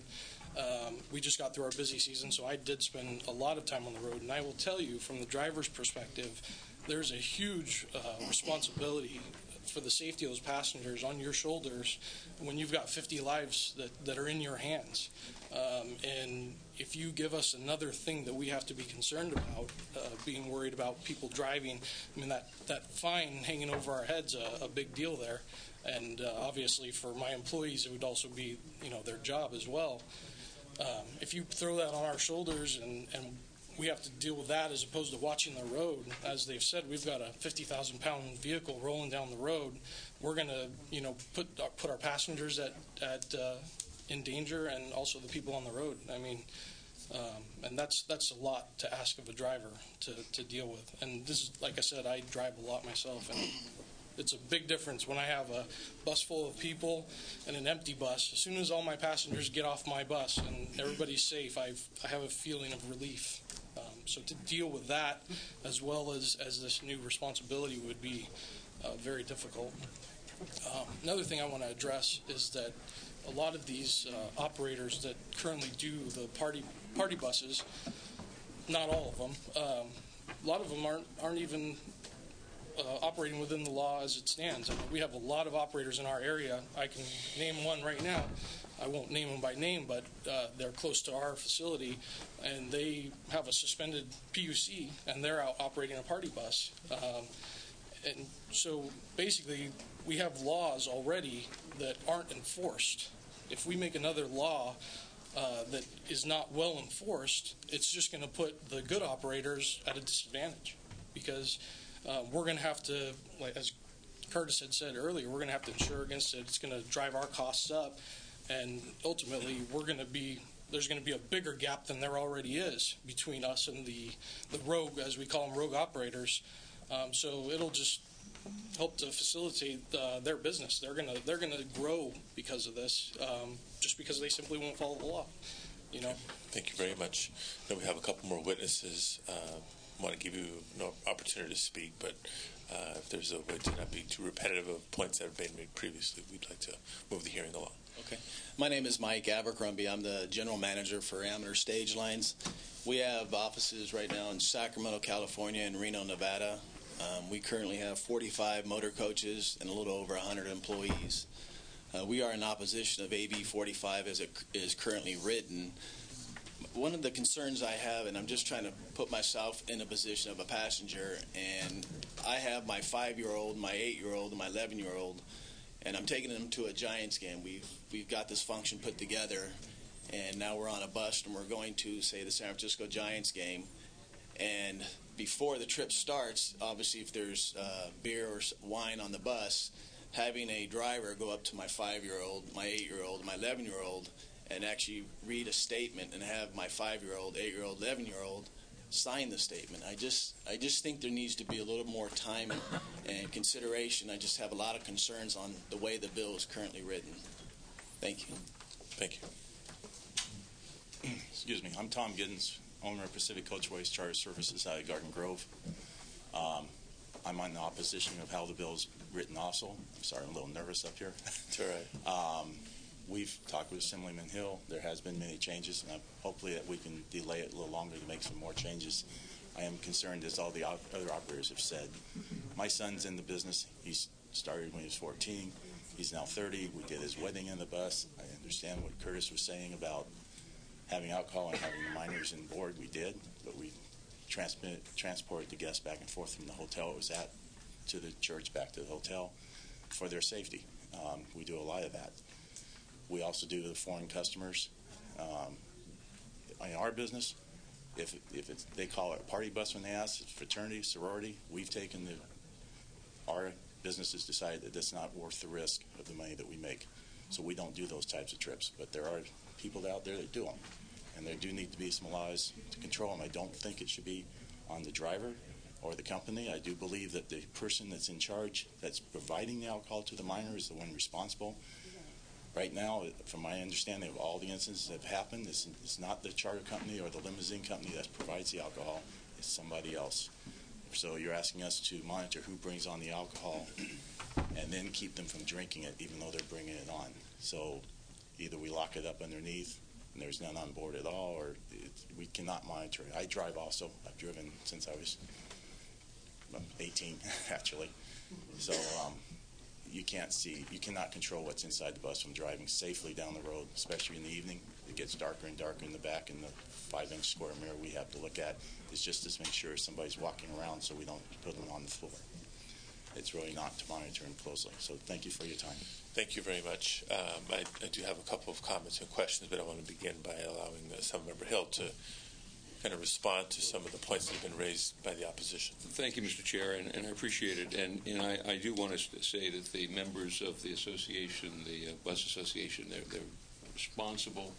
Speaker 21: We just got through our busy season, so I did spend a lot of time on the road, and I will tell you, from the driver's perspective, there's a huge responsibility for the safety of those passengers on your shoulders when you've got 50 lives that are in your hands. And if you give us another thing that we have to be concerned about, being worried about people driving, I mean, that fine hanging over our heads a big deal there. And obviously for my employees, it would also be, their job as well. If you throw that on our shoulders and we have to deal with that as opposed to watching the road, as they've said, we've got a 50,000-pound vehicle rolling down the road. We're going to, put our passengers in danger, and also the people on the road. I mean, and that's a lot to ask of a driver to deal with. And this is, like I said, I drive a lot myself, and it's a big difference when I have a bus full of people and an empty bus. As soon as all my passengers get off my bus and everybody's safe, I have a feeling of relief. So to deal with that, as well as this new responsibility, would be very difficult. Another thing I want to address is that a lot of these operators that currently do the party buses, not all of them, a lot of them aren't even operating within the law as it stands. I mean, we have a lot of operators in our area. I can name one right now. I won't name them by name, but they're close to our facility, and they have a suspended PUC, and they're out operating a party bus. And so basically, we have laws already that aren't enforced. If we make another law that is not well enforced, it's just going to put the good operators at a disadvantage, because we're going to have to, like, as Curtis had said earlier, we're going to have to insure against it. It's going to drive our costs up, and ultimately there's going to be a bigger gap than there already is between us and the rogue, as we call them, rogue operators. So it'll just help to facilitate their business. They're going to grow because of this, just because they simply won't follow the law.
Speaker 1: Thank you very much. Now we have a couple more witnesses. I want to give you no opportunity to speak, but if there's a way to not be too repetitive of points that have been made previously, we'd like to move the hearing along.
Speaker 22: Okay. My name is Mike Abercrombie. I'm the general manager for Amateur Stage Lines. We have offices right now in Sacramento, California, and Reno, Nevada. We currently have 45 motor coaches and a little over 100 employees. We are in opposition of AB 45 as it is currently written. One of the concerns I have, and I'm just trying to put myself in a position of a passenger, and I have my 5-year-old, my 8-year-old, and my 11-year-old, and I'm taking them to a Giants game. We've got this function put together, and now we're on a bus, and we're going to, say, the San Francisco Giants game. And before the trip starts, obviously if there's beer or wine on the bus, having a driver go up to my 5-year-old, my 8-year-old, my 11-year-old, and actually read a statement and have my 5-year-old, 8-year-old, 11-year-old sign the statement. I just think there needs to be a little more time and consideration. I just have a lot of concerns on the way the bill is currently written. Thank you.
Speaker 1: Thank you.
Speaker 3: Excuse me. I'm Tom Giddens, owner of Pacific Coachways Charter Services out of Garden Grove. I'm on the opposition of how the bill is written also. I'm sorry, I'm a little nervous up here.
Speaker 1: It's all right.
Speaker 3: We've talked with Assemblyman Hill. There has been many changes, and hopefully that we can delay it a little longer to make some more changes. I am concerned, as all the other operators have said. My son's in the business. He started when he was 14. He's now 30. We did his wedding in the bus. I understand what Curtis was saying about having alcohol and having the minors on board. We did, but we transported the guests back and forth from the hotel it was at to the church, back to the hotel for their safety. We do a lot of that. We also do the foreign customers. In our business, if they call it a party bus when they ask, it's fraternity, sorority, we've taken our business has decided that it's not worth the risk of the money that we make. So we don't do those types of trips. But there are people out there that do them. And there do need to be some laws to control them. I don't think it should be on the driver or the company. I do believe that the person that's in charge, that's providing the alcohol to the minor, is the one responsible. Right now, from my understanding of all the instances that have happened, it's not the charter company or the limousine company that provides the alcohol. It's somebody else. So you're asking us to monitor who brings on the alcohol and then keep them from drinking it, even though they're bringing it on. So either we lock it up underneath and there's none on board at all, or we cannot monitor it. I drive also. I've driven since I was 18, actually. So you cannot control what's inside the bus from driving safely down the road, especially in the evening. It gets darker and darker in the back, and the 5-inch square mirror we have to look at is just to make sure somebody's walking around so we don't put them on the floor. It's really not to monitor them closely. So thank you for your time.
Speaker 1: Thank you very much. I do have a couple of comments and questions, but I want to begin by allowing Assemblymember Hill to kind of respond to some of the points that have been raised by the opposition.
Speaker 10: Thank you, Mr. Chair, and I appreciate it. And I do want to say that the members of the association, the bus association, they're responsible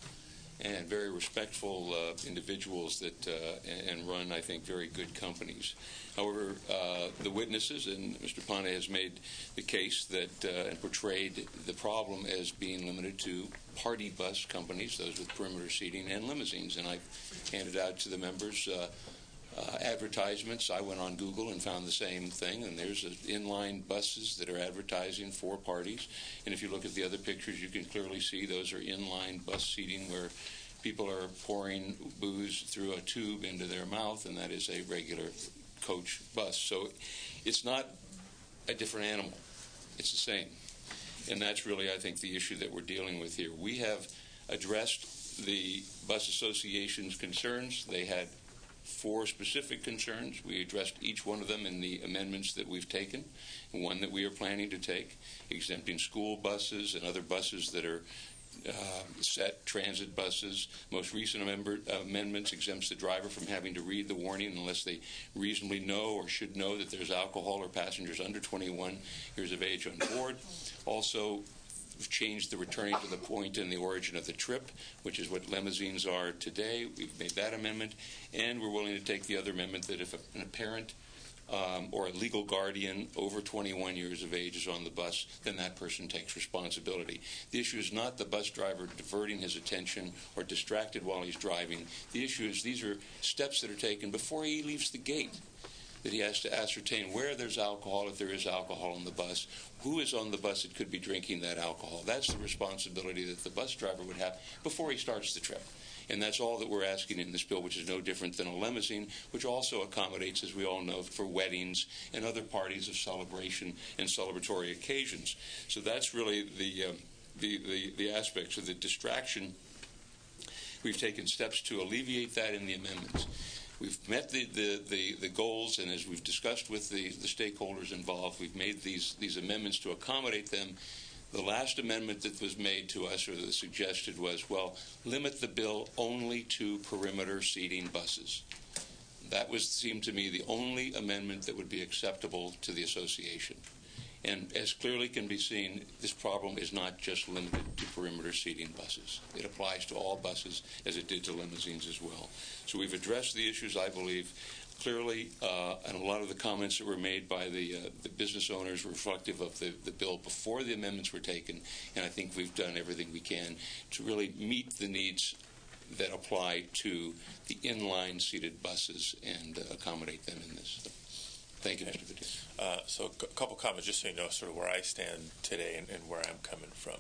Speaker 10: and very respectful individuals that and run, I think, very good companies. However, the witnesses, and Mr. Pane has made the case that and portrayed the problem as being limited to party bus companies, those with perimeter seating, and limousines. And I've handed out to the members advertisements. I went on Google and found the same thing, and there's inline buses that are advertising for parties. And if you look at the other pictures, you can clearly see those are inline bus seating where people are pouring booze through a tube into their mouth, and that is a regular coach bus. So it's not a different animal. It's the same. And that's really, I think, the issue that we're dealing with here. We have addressed the bus association's concerns. They had 4 specific concerns. We addressed each one of them in the amendments that we've taken, and one that we are planning to take, exempting school buses and other buses that are set transit buses. Most recent amendments exempts the driver from having to read the warning unless they reasonably know or should know that there's alcohol or passengers under 21 years of age on board. Also, we've changed the returning to the point and the origin of the trip, which is what limousines are today. We've made that amendment, and we're willing to take the other amendment that if a parent or a legal guardian over 21 years of age is on the bus, then that person takes responsibility. The issue is not the bus driver diverting his attention or distracted while he's driving. The issue is these are steps that are taken before he leaves the gate, that he has to ascertain where there's alcohol, if there is alcohol on the bus, who is on the bus that could be drinking that alcohol. That's the responsibility that the bus driver would have before he starts the trip. And that's all that we're asking in this bill, which is no different than a limousine, which also accommodates, as we all know, for weddings and other parties of celebration and celebratory occasions. So that's really the aspects of the distraction. We've taken steps to alleviate that in the amendments. We've met the goals, and as we've discussed with the stakeholders involved, we've made these amendments to accommodate them. The last amendment that was made to us, or that suggested, was, well, limit the bill only to perimeter seating buses. That seemed to me the only amendment that would be acceptable to the association. And as clearly can be seen, this problem is not just limited to perimeter seating buses. It applies to all buses, as it did to limousines as well. So we've addressed the issues, I believe. clearly, and a lot of the comments that were made by the business owners were reflective of the bill before the amendments were taken, and I think we've done everything we can to really meet the needs that apply to the inline seated buses and accommodate them in this. Thank you, Mr. Padilla.
Speaker 1: So a couple comments, just so you know sort of where I stand today and where I'm coming from.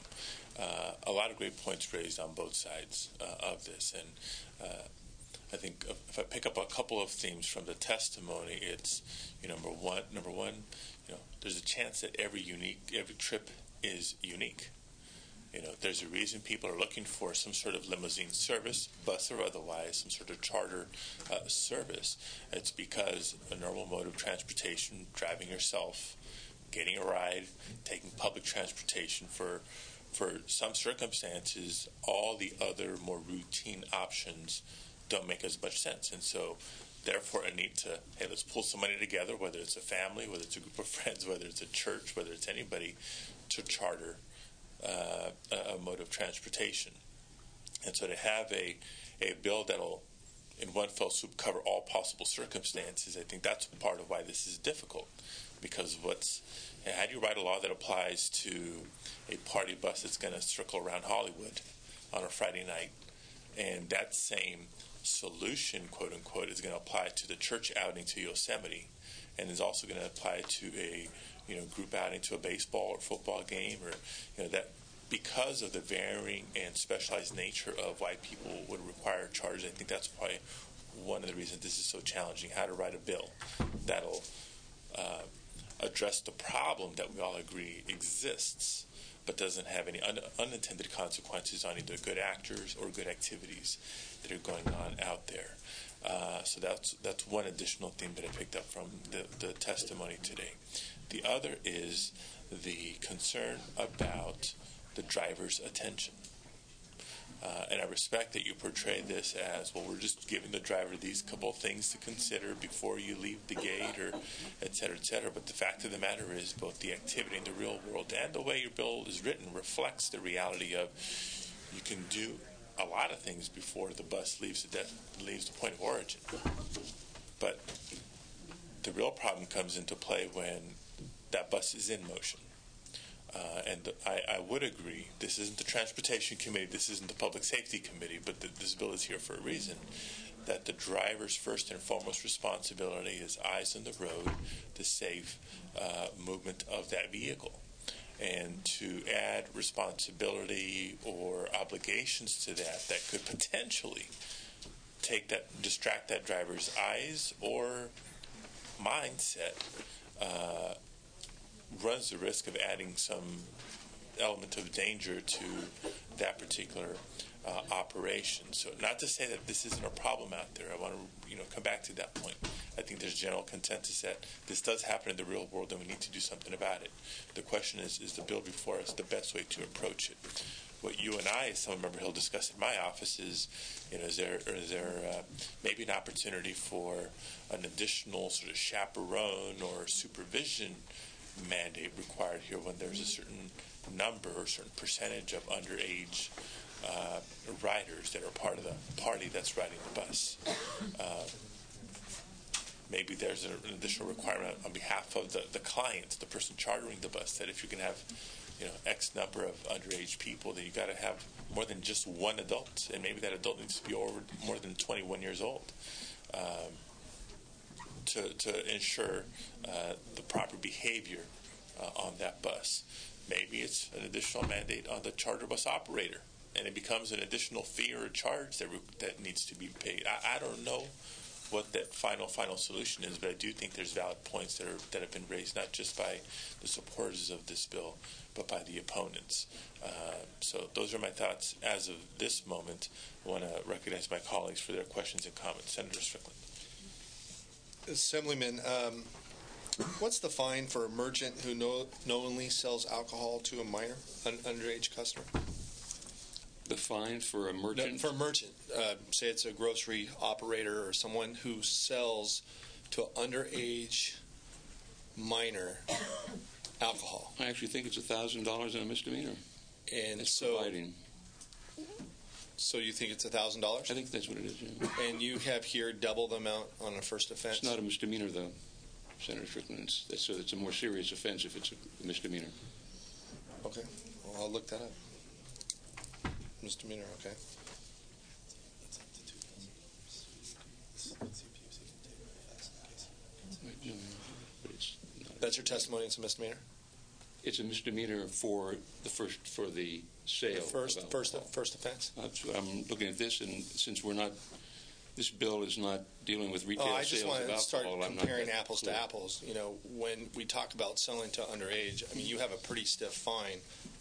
Speaker 1: A lot of great points raised on both sides of this, and I think if I pick up a couple of themes from the testimony, it's number one, there's a chance that every trip is unique. There's a reason people are looking for some sort of limousine service, bus or otherwise, some sort of charter service. It's because a normal mode of transportation, driving yourself, getting a ride, taking public transportation for some circumstances, all the other more routine options don't make as much sense. And so, therefore, a need to, hey, let's pull some money together, whether it's a family, whether it's a group of friends, whether it's a church, whether it's anybody, to charter a mode of transportation. And so to have a bill that'll, in one fell swoop, cover all possible circumstances, I think that's part of why this is difficult. Because how do you write a law that applies to a party bus that's going to circle around Hollywood on a Friday night, and that same solution, quote unquote, is going to apply to the church outing to Yosemite, and is also going to apply to a group outing to a baseball or football game, or that, because of the varying and specialized nature of why people would require charges. I think that's probably one of the reasons this is so challenging, how to write a bill that'll address the problem that we all agree exists, but doesn't have any unintended consequences on either good actors or good activities that are going on out there. So that's one additional theme that I picked up from the testimony today. The other is the concern about the driver's attention. And I respect that you portray this as, well, we're just giving the driver these couple of things to consider before you leave the gate, or et cetera, et cetera. But the fact of the matter is, both the activity in the real world and the way your bill is written reflects the reality of you can do a lot of things before the bus leaves the point of origin. But the real problem comes into play when that bus is in motion. And I would agree, this isn't the Transportation Committee, this isn't the Public Safety Committee, but this bill is here for a reason, that the driver's first and foremost responsibility is eyes on the road, the safe movement of that vehicle. And to add responsibility or obligations to that could potentially distract that driver's eyes or mindset, runs the risk of adding some element of danger to that particular operation. So, not to say that this isn't a problem out there. I want to come back to that point. I think there's general consensus that this does happen in the real world and we need to do something about it. The question is the bill before us the best way to approach it? What you and I, as Member Hill, discussed in my office is there maybe an opportunity for an additional sort of chaperone or supervision mandate required here when there's a certain number or certain percentage of underage riders that are part of the party that's riding the bus. Maybe there's an additional requirement on behalf of the client, the person chartering the bus, that if you can have X number of underage people, then you got to have more than just one adult, and maybe that adult needs to be over more than 21 years old. To ensure the proper behavior on that bus. Maybe it's an additional mandate on the charter bus operator, and it becomes an additional fee or a charge that needs to be paid. I don't know what that final solution is, but I do think there's valid points that have been raised, not just by the supporters of this bill, but by the opponents. So those are my thoughts as of this moment. I want to recognize my colleagues for their questions and comments. Senator Strickland.
Speaker 4: Assemblyman, what's the fine for a merchant who knowingly sells alcohol to a minor, underage customer?
Speaker 10: The fine for a merchant?
Speaker 4: No, for a merchant. Say it's a grocery operator or someone who sells to an underage minor alcohol.
Speaker 10: I actually think it's $1,000 and a misdemeanor.
Speaker 4: And
Speaker 10: it's
Speaker 4: so,
Speaker 10: providing.
Speaker 4: So you think it's $1,000?
Speaker 10: I think that's what it is, yeah.
Speaker 4: And you have here double the amount on a first offense?
Speaker 10: It's not a misdemeanor, though, Senator Strickland. So it's a more serious offense if it's a misdemeanor.
Speaker 4: Okay. Well, I'll look that up. Misdemeanor, okay. That's your testimony. It's a misdemeanor.
Speaker 10: It's a misdemeanor for the sale.
Speaker 4: First offense.
Speaker 10: I'm looking at this, and since this bill is not dealing with retail
Speaker 4: I just
Speaker 10: sales
Speaker 4: want
Speaker 10: of
Speaker 4: to start
Speaker 10: alcohol.
Speaker 4: comparing apples to apples. You know, when we talk about selling to underage, I mean, you have a pretty stiff fine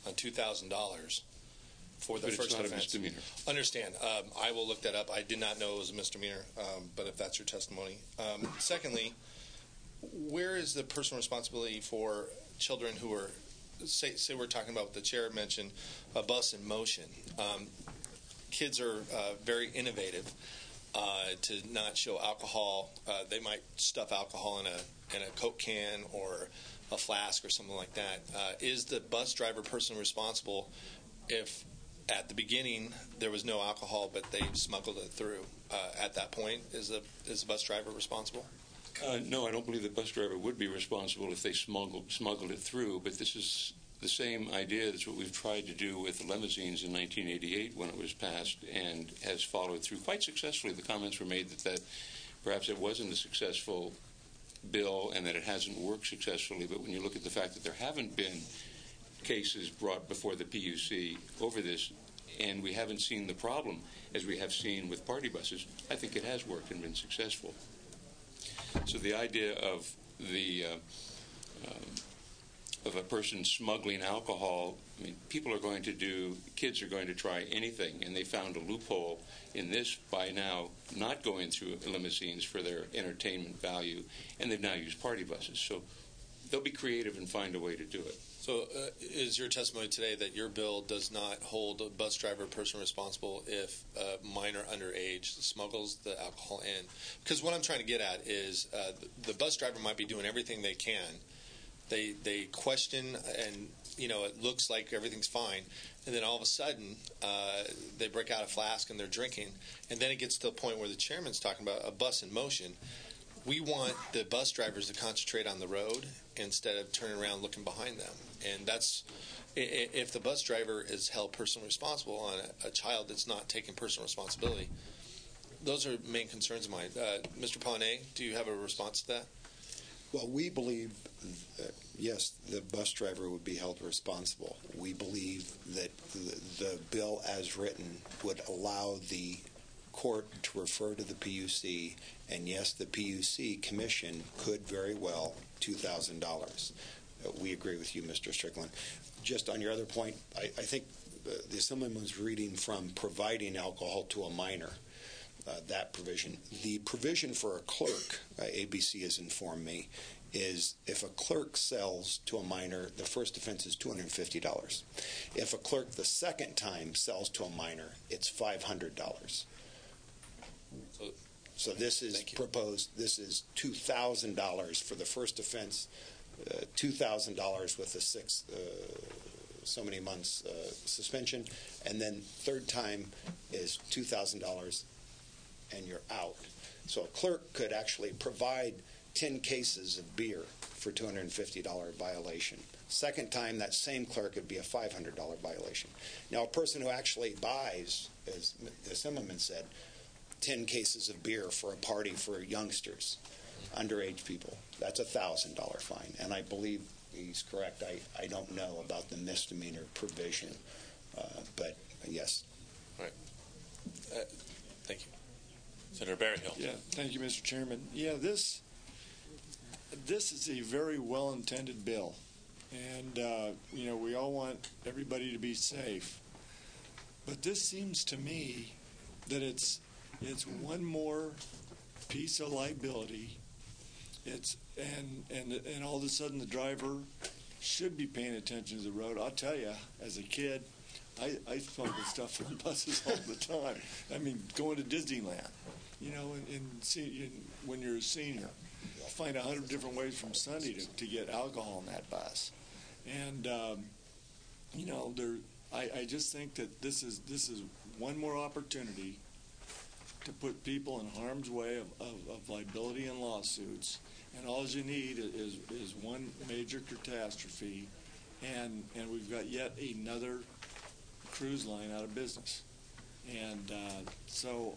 Speaker 4: on $2,000 for the
Speaker 10: But
Speaker 4: first
Speaker 10: it's not
Speaker 4: offense.
Speaker 10: a misdemeanor.
Speaker 4: Understand. I will look that up. I did not know it was a misdemeanor, but if that's your testimony. Secondly, where is the personal responsibility for children who are, say we're talking about what the chair mentioned, a bus in motion. Kids are very innovative to not show alcohol. They might stuff alcohol in a Coke can or a flask or something like that. Is the bus driver personally responsible if at the beginning there was no alcohol but they smuggled it through? At that point, is the bus driver responsible?
Speaker 10: No, I don't believe the bus driver would be responsible if they smuggled it through, but this is the same idea. That's what we've tried to do with the limousines in 1988 when it was passed, and has followed through quite successfully. The comments were made that perhaps it wasn't a successful bill and that it hasn't worked successfully, but when you look at the fact that there haven't been cases brought before the PUC over this, and we haven't seen the problem as we have seen with party buses, I think it has worked and been successful. So the idea of a person smuggling alcohol, I mean, kids are going to try anything, and they found a loophole in this by now not going through limousines for their entertainment value, and they've now used party buses. So they'll be creative and find a way to do it.
Speaker 4: So is your testimony today that your bill does not hold a bus driver personally responsible if a minor underage smuggles the alcohol in? Because what I'm trying to get at is the bus driver might be doing everything they can. They question, and it looks like everything's fine, and then all of a sudden they break out a flask and they're drinking, and then it gets to the point where the chairman's talking about a bus in motion. We want the bus drivers to concentrate on the road instead of turning around looking behind them. And that's, if the bus driver is held personally responsible on a child that's not taking personal responsibility, those are main concerns of mine. Mr. Paunet, do you have a response to that?
Speaker 16: Well, we believe, yes, the bus driver would be held responsible. We believe that the bill as written would allow the court to refer to the PUC, and yes, the PUC commission could very well $2,000. We agree with you, Mr. Strickland. Just on your other point, I think the Assemblyman was reading from providing alcohol to a minor, that provision. The provision for a clerk, ABC has informed me, is if a clerk sells to a minor, the first offense is $250. If a clerk the second time sells to a minor, it's $500. So this is proposed. This is $2,000 for the first offense, $2,000 with the so many months suspension, and then third time is $2,000, and you're out. So a clerk could actually provide 10 cases of beer for $250 violation. Second time, that same clerk would be a $500 violation. Now, a person who actually buys, as the Assemblyman said, 10 cases of beer for a party for youngsters, underage people, that's a $1,000 fine. And I believe he's correct. I don't know about the misdemeanor provision, but yes.
Speaker 4: All right. Thank you.
Speaker 1: Senator Berryhill.
Speaker 5: Yeah, thank you, Mr. Chairman. Yeah, this is a very well-intended bill, and we all want everybody to be safe. But this seems to me that it's one more piece of liability. And all of a sudden the driver should be paying attention to the road. I'll tell you, as a kid, I smuggled stuff on buses all the time. I mean, going to Disneyland, when you're a senior, you find 100 different ways from Sunday to get alcohol on that bus. And I just think that this is one more opportunity to put people in harm's way of liability and lawsuits, and all you need is one major catastrophe, and we've got yet another cruise line out of business. And so,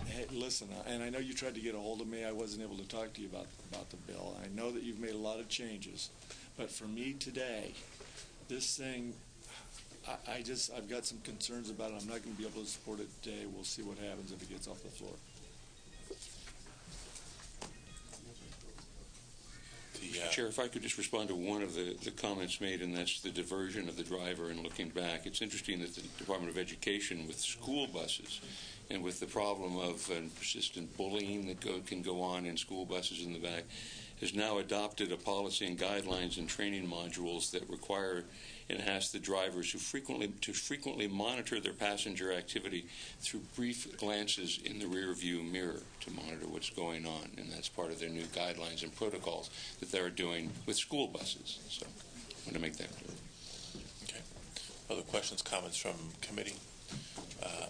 Speaker 5: hey, listen, and I know you tried to get a hold of me. I wasn't able to talk to you about the bill. I know that you've made a lot of changes, but for me today, this thing, I've got some concerns about it. I'm not going to be able to support it today. We'll see what happens if it gets off the floor.
Speaker 10: Mr. Chair, if I could just respond to one of the comments made, and that's the diversion of the driver and looking back. It's interesting that the Department of Education, with school buses and with the problem of persistent bullying that can go on in school buses in the back, has now adopted a policy and guidelines and training modules that require and ask the drivers to frequently monitor their passenger activity through brief glances in the rear view mirror to monitor what's going on. And that's part of their new guidelines and protocols that they're doing with school buses. So I want to make that clear.
Speaker 1: Okay. Other questions, comments from committee?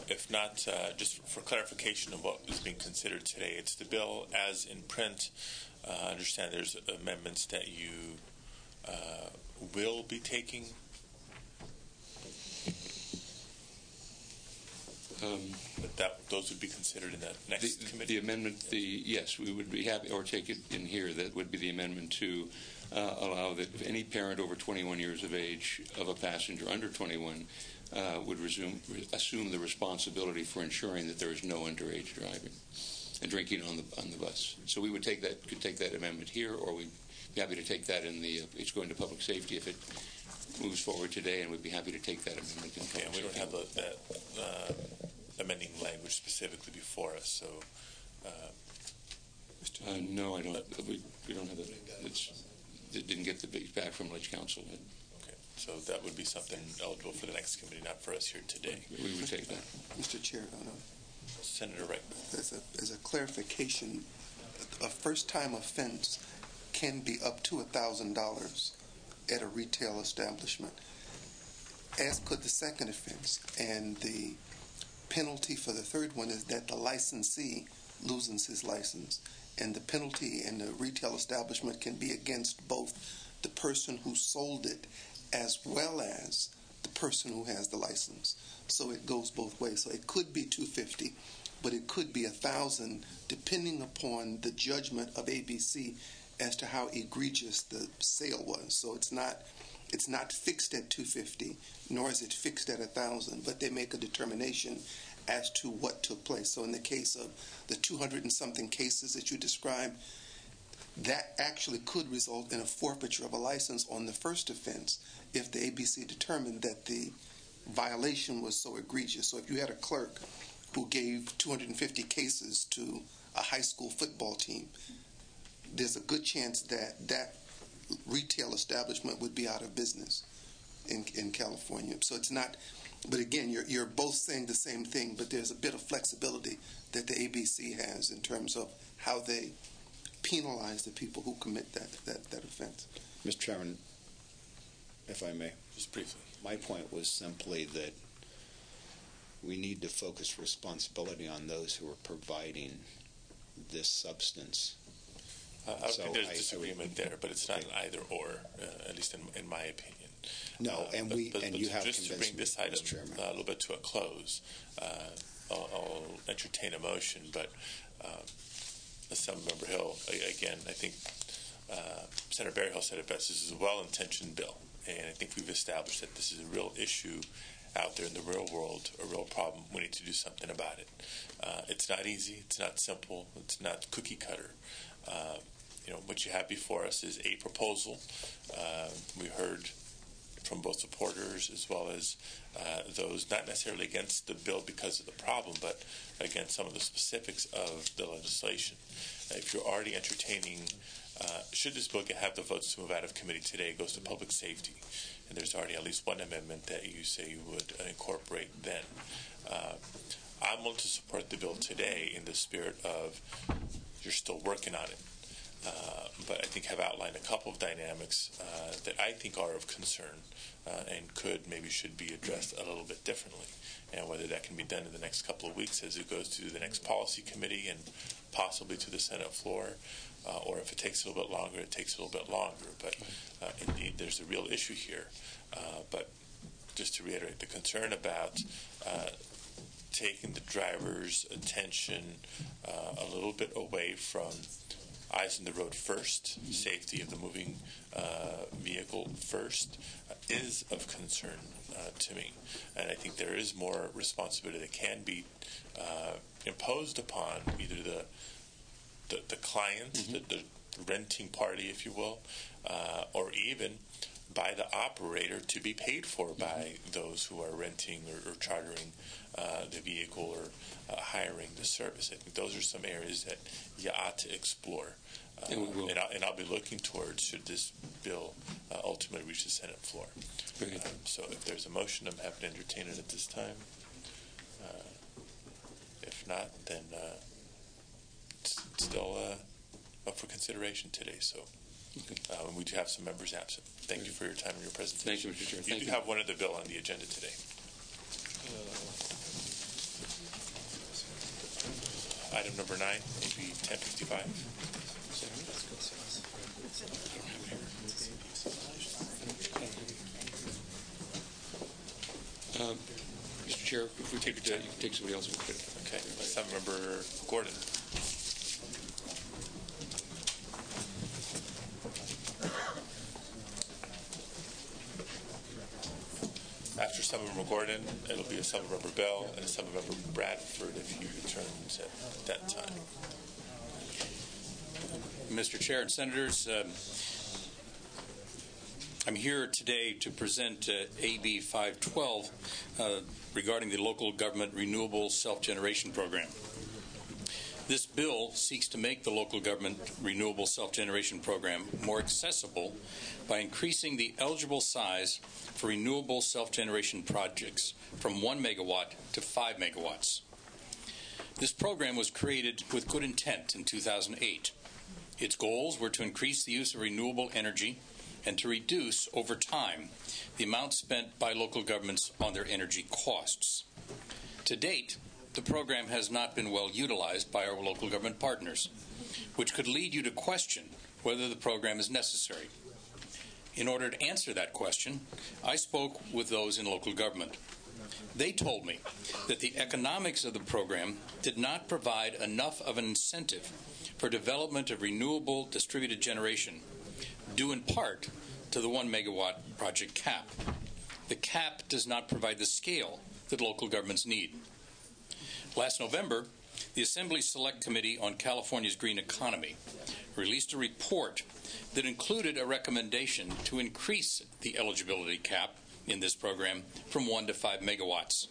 Speaker 1: If not, just for clarification of what is being considered today, it's the bill as in print. I understand there's amendments that you will be taking. Those would be considered in the next committee.
Speaker 10: The amendment, yes, we would be happy, or take it in here. That would be the amendment to allow that if any parent over 21 years of age of a passenger under 21 would assume the responsibility for ensuring that there is no underage driving and drinking on the bus. So we would could take that amendment here, or we'd be happy to take that in the. It's going to public safety if it moves forward today, and we'd be happy to take that amendment in public safety.
Speaker 1: And we don't have that amending language specifically before us, so.
Speaker 10: No, I don't. We don't have that. It didn't get the feedback from Ledge Council.
Speaker 1: Okay, so that would be something eligible for the next committee, not for us here today.
Speaker 10: We would take that.
Speaker 9: Mr. Chair,
Speaker 1: Senator Wright.
Speaker 9: As a clarification, a first-time offense can be up to $1,000 at a retail establishment, as could the second offense. And the penalty for the third one is that the licensee loses his license. And the penalty in the retail establishment can be against both the person who sold it as well as the person who has the license. So it goes both ways. So it could be $250, but it could be $1,000, depending upon the judgment of ABC as to how egregious the sale was. So it's not fixed at $250, nor is it fixed at $1,000, but they make a determination as to what took place. So in the case of the 200 and something cases that you described, that actually could result in a forfeiture of a license on the first offense if the ABC determined that the violation was so egregious. So if you had a clerk who gave 250 cases to a high school football team, there's a good chance that that retail establishment would be out of business in California. So it's not, but again, you're both saying the same thing, but there's a bit of flexibility that the ABC has in terms of how they penalize the people who commit that offense.
Speaker 16: Mr. Chairman, if I may.
Speaker 1: Just briefly.
Speaker 16: My point was simply that we need to focus responsibility on those who are providing this substance.
Speaker 1: I think there's disagreement there, but it's not an either or, at least in my opinion.
Speaker 16: No, and you have
Speaker 1: just to bring this item a little bit to a close. I'll entertain a motion, but Assemblymember Hill, again, I think Senator Berryhill said it best. This is a well-intentioned bill, and I think we've established that this is a real issue out there in the real world, a real problem. We need to do something about it. It's not easy. It's not simple. It's not cookie cutter. What you have before us is a proposal. We heard from both supporters as well as those not necessarily against the bill because of the problem, but against some of the specifics of the legislation. If you're already entertaining, should this bill have the votes to move out of committee today, it goes to public safety, and there's already at least one amendment that you say you would incorporate then. I'm willing to support the bill today in the spirit of you're still working on it. but I think have outlined a couple of dynamics that I think are of concern and maybe should be addressed a little bit differently. And whether that can be done in the next couple of weeks as it goes to the next policy committee and possibly to the Senate floor, or if it takes a little bit longer, it takes a little bit longer. But indeed, there's a real issue here. But just to reiterate, the concern about taking the driver's attention a little bit away from eyes on the road first, safety of the moving vehicle first, is of concern to me. And I think there is more responsibility that can be imposed upon either the client, the renting party, if you will, or even by the operator to be paid for by those who are renting or chartering the vehicle or hiring the service. I think those are some areas that you ought to explore. And I'll be looking towards should this bill ultimately reach the Senate floor. So if there's a motion, I'm happy to entertain it at this time. If not, then it's still up for consideration today. So we do have some members absent. Thank you for your time and your presentation.
Speaker 10: Thank you, Mr. Chair.
Speaker 1: You do have one other bill on the agenda today. Item number 9, AB 1055.
Speaker 10: Mr. Chair, if we take somebody else.
Speaker 1: Okay. Member Gordon. After Assemblymember Gordon, it'll be Assemblymember Bell and Assemblymember Bradford if he returns at that time.
Speaker 12: Mr. Chair and Senators, I'm here today to present AB 512 regarding the Local Government Renewable Self-Generation Program. This bill seeks to make the Local Government Renewable Self-Generation Program more accessible by increasing the eligible size for renewable self-generation projects from 1 megawatt to 5 megawatts. This program was created with good intent in 2008. Its goals were to increase the use of renewable energy and to reduce, over time, the amount spent by local governments on their energy costs. To date, the program has not been well utilized by our local government partners, which could lead you to question whether the program is necessary. In order to answer that question, I spoke with those in local government. They told me that the economics of the program did not provide enough of an incentive for development of renewable distributed generation, due in part to the 1 megawatt project cap. The cap does not provide the scale that local governments need. Last November, the Assembly Select Committee on California's Green Economy released a report that included a recommendation to increase the eligibility cap in this program from 1 to 5 megawatts,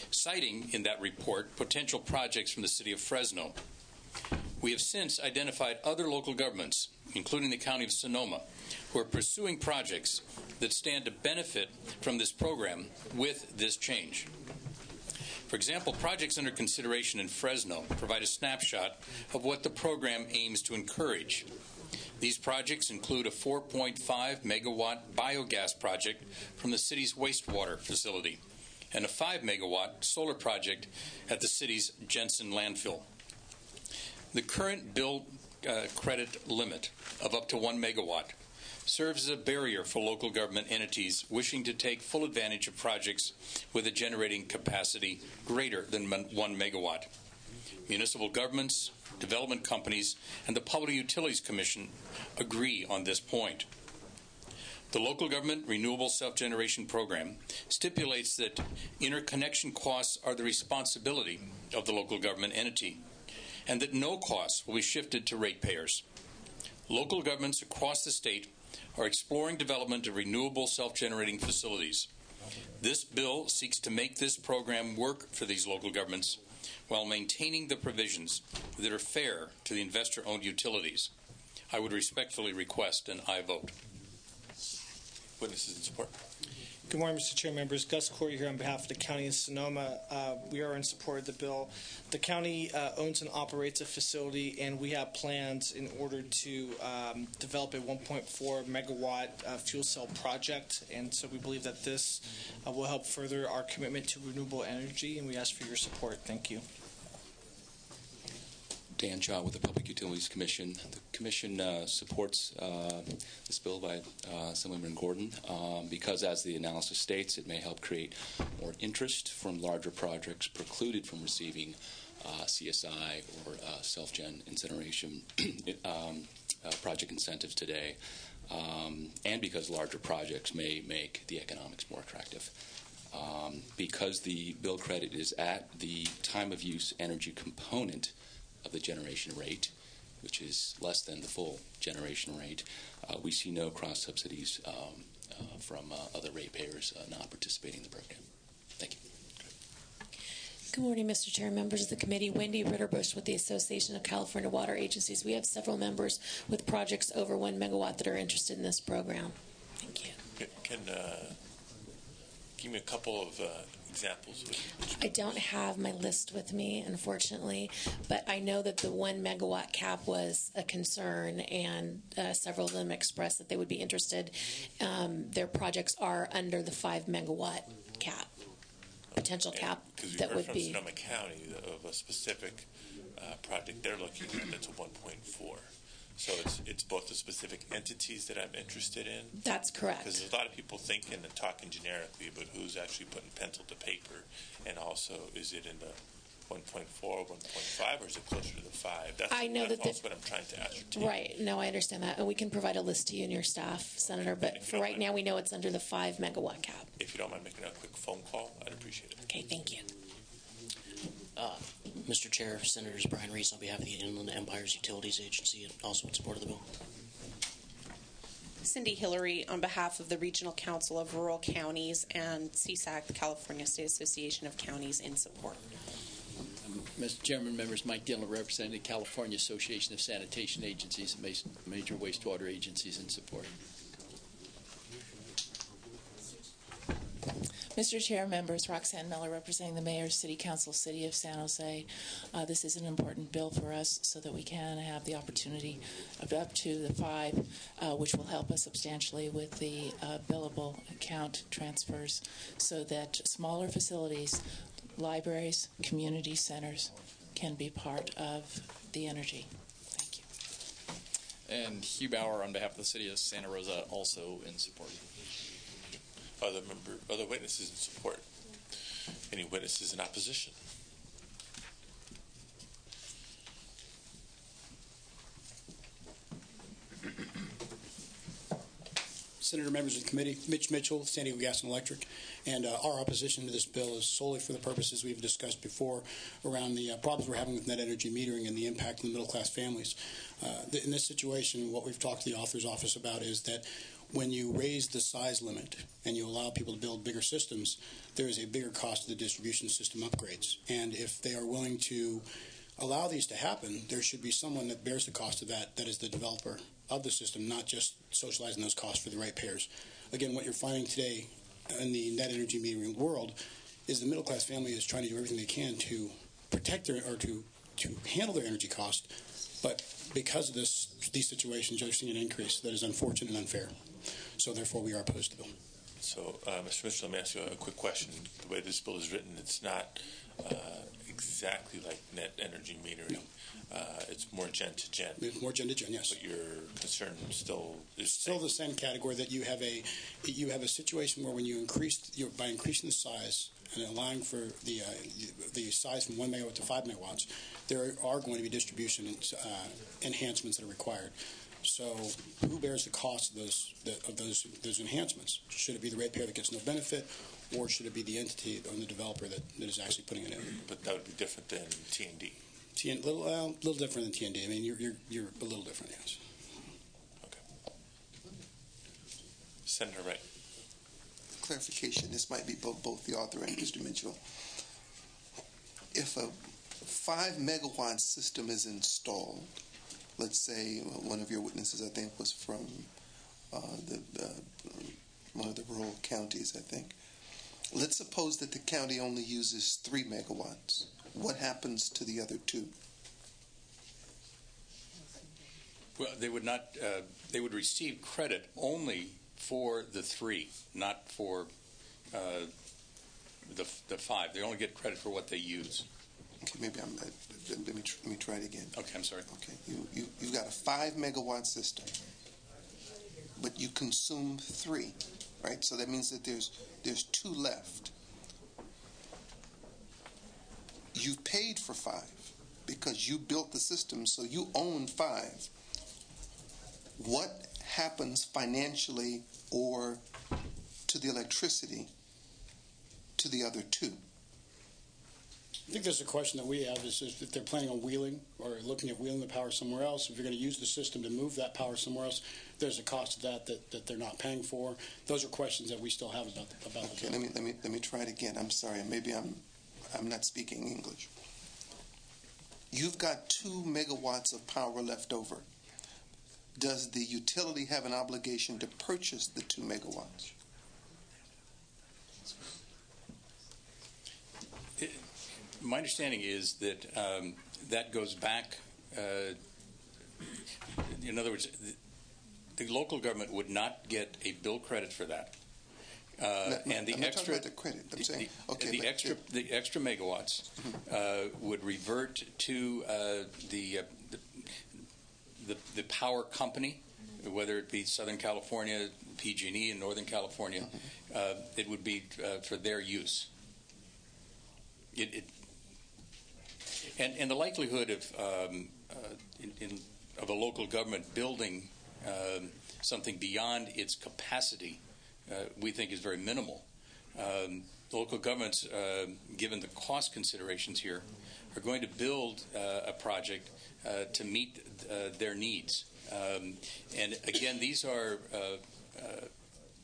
Speaker 12: citing in that report potential projects from the city of Fresno. We have since identified other local governments, including the County of Sonoma, who are pursuing projects that stand to benefit from this program with this change. For example, projects under consideration in Fresno provide a snapshot of what the program aims to encourage. These projects include a 4.5 megawatt biogas project from the city's wastewater facility and a 5 megawatt solar project at the city's Jensen landfill. The current bill credit limit of up to 1 megawatt serves as a barrier for local government entities wishing to take full advantage of projects with a generating capacity greater than 1 megawatt. Municipal governments, development companies, and the Public Utilities Commission agree on this point. The Local Government Renewable Self-Generation Program stipulates that interconnection costs are the responsibility of the local government entity, and that no costs will be shifted to ratepayers. Local governments across the state are exploring development of renewable self-generating facilities. This bill seeks to make this program work for these local governments while maintaining the provisions that are fair to the investor-owned utilities. I would respectfully request an aye vote.
Speaker 1: Witnesses in support.
Speaker 6: Good morning, Mr. Chair, members. Gus Corey here on behalf of the County of Sonoma. We are in support of the bill. The county owns and operates a facility, and we have plans in order to develop a 1.4 megawatt fuel cell project. And so we believe that this will help further our commitment to renewable energy, and we ask for your support. Thank you.
Speaker 7: Dan Shaw with the Public Utilities Commission. The Commission supports this bill by Assemblyman Gordon because, as the analysis states, it may help create more interest from larger projects precluded from receiving CSI or self-gen incineration project incentives today, and because larger projects may make the economics more attractive. Because the bill credit is at the time of use energy component of the generation rate, which is less than the full generation rate, we see no cross subsidies from other ratepayers not participating in the program. Thank you.
Speaker 23: Good morning, Mr. Chair, members of the committee. Wendy Ritterbush with the Association of California Water Agencies. We have several members with projects over 1 megawatt that are interested in this program. Thank you.
Speaker 1: Can give me a couple of examples?
Speaker 23: I don't have my list with me, unfortunately, but I know that the 1 megawatt cap was a concern, and several of them expressed that they would be interested. Their projects are under the 5 megawatt cap, potential cap.
Speaker 1: Because we
Speaker 23: that
Speaker 1: heard
Speaker 23: would
Speaker 1: from
Speaker 23: be
Speaker 1: Sonoma County of a specific project they're looking at that's a 1.4. So it's both the specific entities that I'm interested in.
Speaker 23: That's correct.
Speaker 1: Because there's a lot of people thinking and talking generically, but who's actually putting pencil to paper? And also, is it in the 1.4, 1.5, or is it closer to the 5? That's what I'm trying to ascertain.
Speaker 23: Right. No, I understand that. And we can provide a list to you and your staff, Senator, but for right now, we know it's under the 5 megawatt cap.
Speaker 1: If you don't mind making a quick phone call, I'd appreciate it.
Speaker 23: Okay, thank you.
Speaker 24: Mr. Chair, Senators Brian Reese on behalf of the Inland Empire's Utilities Agency, and also in support of the bill.
Speaker 25: Cindy Hillary on behalf of the Regional Council of Rural Counties and CSAC, the California State Association of Counties, in support.
Speaker 26: Mr. Chairman, members, Mike Dillon representing the California Association of Sanitation Agencies and major wastewater agencies in support.
Speaker 27: Mr. Chair, members, Roxanne Miller representing the Mayor, City Council, City of San Jose. This is an important bill for us so that we can have the opportunity of up to the 5, which will help us substantially with the billable account transfers so that smaller facilities, libraries, community centers can be part of the energy. Thank you.
Speaker 13: And Hugh Bauer on behalf of the City of Santa Rosa, also in support.
Speaker 1: Other witnesses in support? Any witnesses in opposition?
Speaker 28: Senator, members of the committee, Mitch Mitchell, San Diego Gas and Electric, and our opposition to this bill is solely for the purposes we've discussed before around the problems we're having with net energy metering and the impact on the middle-class families. In this situation, what we've talked to the author's office about is that when you raise the size limit and you allow people to build bigger systems, there is a bigger cost to the distribution system upgrades. And if they are willing to allow these to happen, there should be someone that bears the cost of that is the developer of the system, not just socializing those costs for the ratepayers. Again, what you're finding today in the net energy metering world is the middle class family is trying to do everything they can to protect their or to handle their energy cost, but because of these situations, you're seeing an increase that is unfortunate and unfair. So therefore, we are opposed to the bill.
Speaker 1: So, Mr. Mitchell, let me ask you a quick question. The way this bill is written, it's not exactly like net energy metering. No. It's more gen to gen.
Speaker 28: It's more gen to gen, yes.
Speaker 1: But your concern still is
Speaker 28: still the same category, that you have a situation where when you by increasing the size and allowing for the size from 1 megawatt to 5 megawatts, there are going to be distribution enhancements that are required. So who bears the cost of those enhancements? Should it be the ratepayer that gets no benefit, or should it be the entity or the developer that is actually putting it in?
Speaker 1: But that would be different than T&D.
Speaker 28: Little different than T&D. I mean, you're a little different, yes.
Speaker 1: Okay. Senator Wright.
Speaker 9: Clarification. This might be both the author and Mr. Mitchell. If a 5 megawatt system is installed, let's say one of your witnesses, I think, was from the one of the rural counties, I think. Let's suppose that the county only uses 3 megawatts. What happens to the other 2?
Speaker 12: Well, they would not. They would receive credit only for the 3, not for the 5. They only get credit for what they use.
Speaker 9: Okay, maybe let me try it again.
Speaker 12: Okay, I'm sorry.
Speaker 9: Okay, you've got a 5 megawatt system, but you consume 3, right? So that means that there's 2 left. You've paid for 5 because you built the system, so you own 5. What happens financially or to the electricity to the other 2?
Speaker 28: I think there's a question that we have is if they're planning on wheeling or looking at wheeling the power somewhere else, if you're going to use the system to move that power somewhere else, there's a cost of that they're not paying for. Those are questions that we still have about
Speaker 9: okay, let me try it again. I'm sorry. Maybe I'm not speaking English. You've got 2 megawatts of power left over. Does the utility have an obligation to purchase the 2 megawatts?
Speaker 12: My understanding is that that goes back. In other words, the local government would not get a bill credit for that. And the
Speaker 9: I'm not
Speaker 12: extra,
Speaker 9: talking about the credit. I'm saying, okay,
Speaker 12: the extra megawatts would revert to the power company, whether it be Southern California, PG&E, in Northern California. It would be for their use. And the likelihood of a local government building something beyond its capacity, we think, is very minimal. Local governments, given the cost considerations here, are going to build a project to meet their needs. And again, these are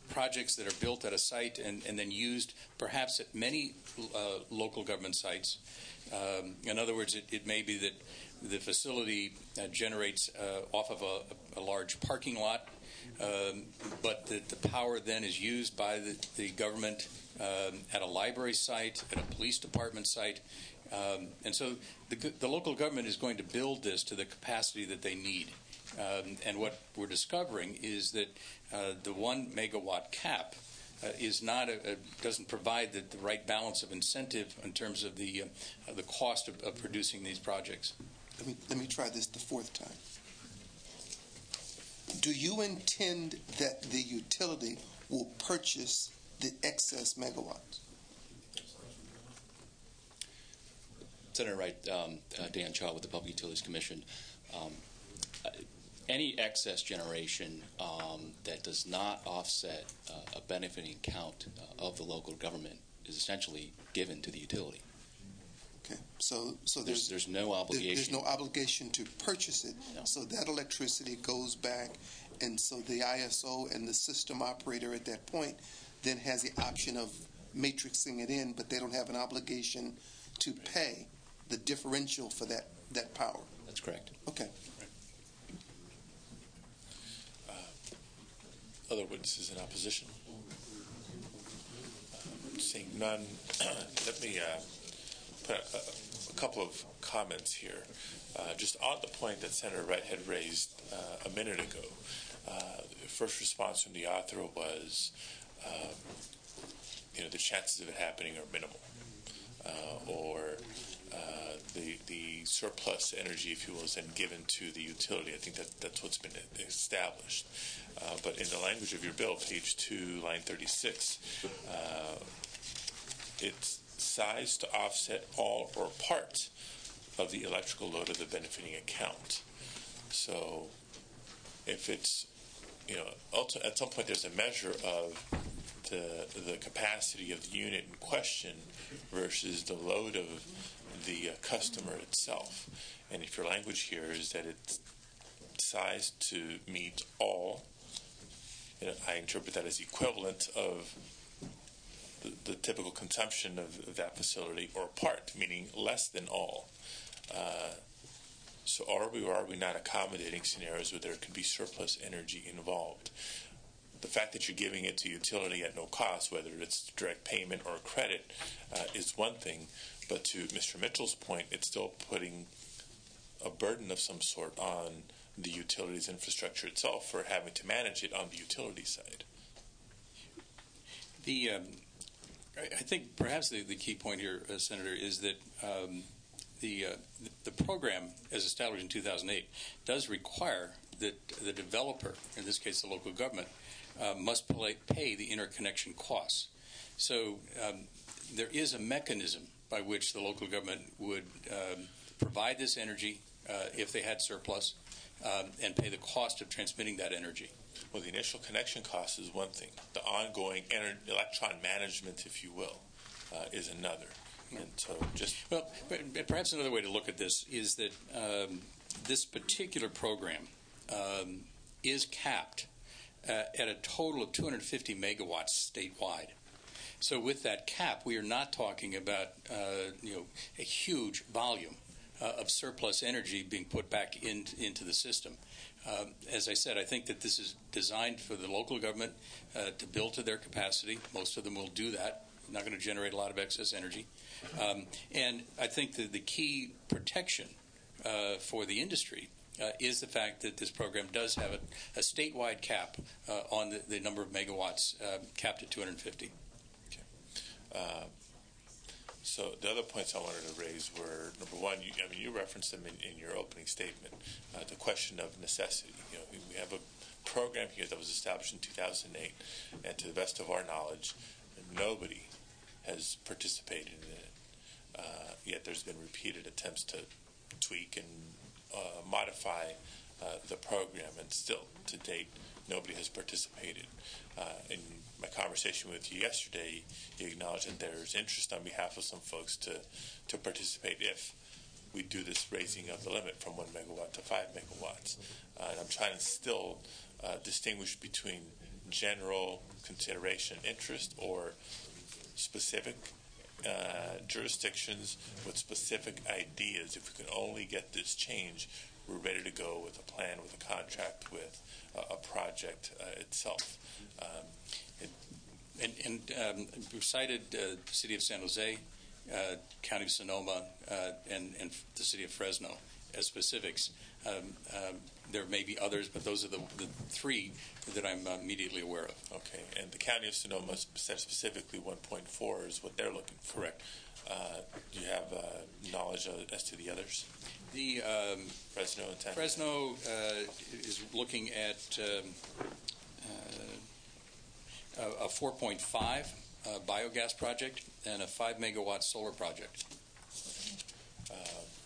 Speaker 12: projects that are built at a site and then used perhaps at many local government sites. In other words, it may be that the facility generates off of a large parking lot, but the power then is used by the government at a library site, at a police department site. And so the local government is going to build this to the capacity that they need. And what we're discovering is that the 1 megawatt cap is not doesn't provide the right balance of incentive in terms of the cost of producing these projects.
Speaker 9: Let me try this the 4th time. Do you intend that the utility will purchase the excess megawatts?
Speaker 7: Senator Wright, Dan Chaw with the Public Utilities Commission. Any excess generation that does not offset a benefiting count of the local government is essentially given to the utility.
Speaker 9: Okay, so
Speaker 7: there's no obligation.
Speaker 9: There's no obligation to purchase it.
Speaker 7: No.
Speaker 9: So that electricity goes back, and so the ISO and the system operator at that point then has the option of matrixing it in, but they don't have an obligation to pay the differential for that power.
Speaker 7: That's correct.
Speaker 9: Okay.
Speaker 1: Other witnesses in opposition? Seeing none, let me put a couple of comments here. Just on the point that Senator Wright had raised a minute ago, the first response from the author was, the chances of it happening are minimal, or the surplus energy, if you will, is then given to the utility. I think that's what's been established. But in the language of your bill, page 2, line 36, it's sized to offset all or part of the electrical load of the benefiting account. So if it's, at some point there's a measure of the capacity of the unit in question versus the load of the customer itself. And if your language here is that it's sized to meet all, I interpret that as equivalent of the typical consumption of that facility, or part, meaning less than all. So are we or are we not accommodating scenarios where there can be surplus energy involved? the fact that you're giving it to utility at no cost, whether it's direct payment or credit, is one thing. But to Mr. Mitchell's point, it's still putting a burden of some sort on the utilities infrastructure itself for having to manage it on the utility side.
Speaker 12: I think perhaps the key point here, Senator, is that the program, as established in 2008, does require that the developer, in this case the local government, must pay the interconnection costs. So there is a mechanism by which the local government would provide this energy if they had surplus and pay the cost of transmitting that energy.
Speaker 1: Well, the initial connection cost is one thing. The ongoing electron management, if you will, is another. And so
Speaker 12: but perhaps another way to look at this is that this particular program is capped at a total of 250 megawatts statewide. So with that cap, we are not talking about a huge volume of surplus energy being put back into the system. As I said, I think that this is designed for the local government to build to their capacity. Most of them will do that. Not going to generate a lot of excess energy. And I think that the key protection for the industry is the fact that this program does have a statewide cap on the number of megawatts capped at 250.
Speaker 1: So the other points I wanted to raise were, number one, you referenced them in your opening statement, the question of necessity. We have a program here that was established in 2008, and to the best of our knowledge, nobody has participated in it. Yet there's been repeated attempts to tweak and modify the program, and still, to date, nobody has participated. In my conversation with you yesterday, you acknowledged that there's interest on behalf of some folks to participate if we do this raising of the limit from 1 megawatt to 5 megawatts. And I'm trying to still distinguish between general consideration and interest or specific jurisdictions with specific ideas. If we can only get this change, we're ready to go with a plan, with a contract, with a project itself.
Speaker 12: We've cited the City of San Jose, County of Sonoma, and the City of Fresno as specifics. There may be others, but those are the three that I'm immediately aware of.
Speaker 1: Okay, and the County of Sonoma said specifically 1.4 is what they're looking for.
Speaker 12: Correct.
Speaker 1: Do you have knowledge as to the others?
Speaker 12: The
Speaker 1: Fresno and San Jose?
Speaker 12: Fresno is looking at a 4.5 biogas project and a 5 megawatt solar project.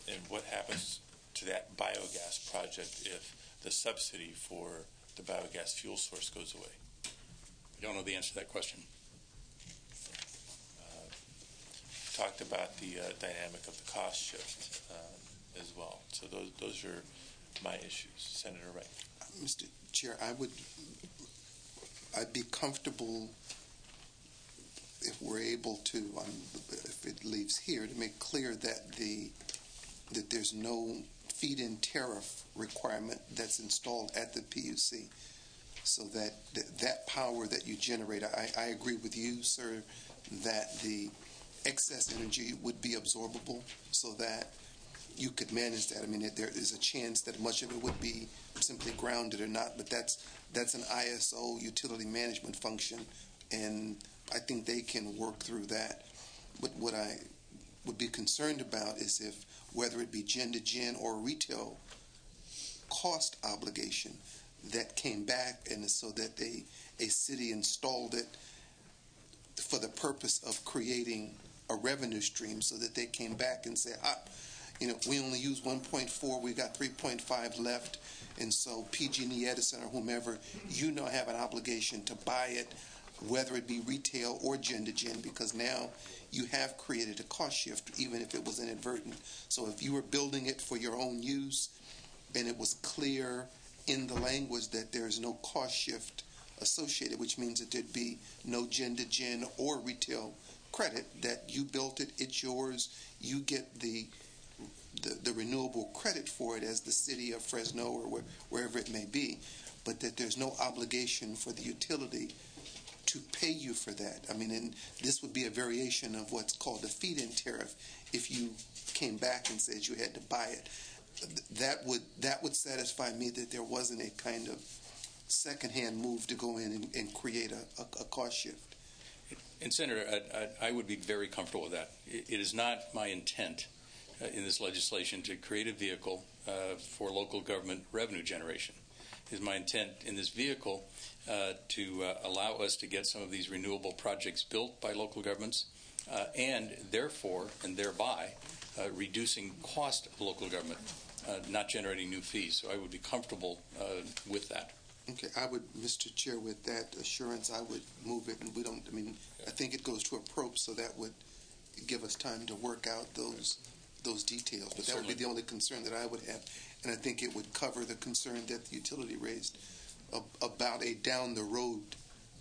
Speaker 1: And what happens to that biogas project if the subsidy for the biogas fuel source goes away?
Speaker 12: I don't know the answer to that question.
Speaker 1: Talked about the dynamic of the cost shift as well. So those are my issues. Senator Wright.
Speaker 9: Mr. Chair, I'd be comfortable if we're able to, if it leaves here, to make clear that that there's no feed-in tariff requirement that's installed at the PUC, so that that power that you generate, I agree with you, sir, that the excess energy would be absorbable, so that you could manage that. I mean, there is a chance that much of it would be simply grounded or not, but that's an ISO utility management function, and I think they can work through that. But what I would be concerned about is if, whether it be gen-to-gen or retail cost obligation, that came back, and so that a city installed it for the purpose of creating a revenue stream, so that they came back and said, we only use 1.4, we got 3.5 left, and so PG&E, Edison, or whomever, have an obligation to buy it, whether it be retail or gen-to-gen, because now you have created a cost shift, even if it was inadvertent. So if you were building it for your own use, and it was clear in the language that there is no cost shift associated, which means that there'd be no gen-to-gen or retail credit, that you built it, it's yours, you get the renewable credit for it as the city of Fresno or wherever it may be. but that there's no obligation for the utility to pay you for that. I mean, and this would be a variation of what's called a feed-in tariff if you came back and said you had to buy it. That would satisfy me that there wasn't a kind of second-hand move to go in and create a cost shift.
Speaker 12: And Senator, I would be very comfortable with that. It is not my intent in this legislation to create a vehicle for local government revenue generation. It is my intent in this vehicle to allow us to get some of these renewable projects built by local governments and therefore and thereby reducing cost of local government, not generating new fees. So I would be comfortable with that.
Speaker 9: Okay, I would, Mr. Chair, with that assurance, I would move it, and I think it goes to a probe, so that would give us time to work out those details. But that would be the only concern that I would have, and I think it would cover the concern that the utility raised about a down-the-road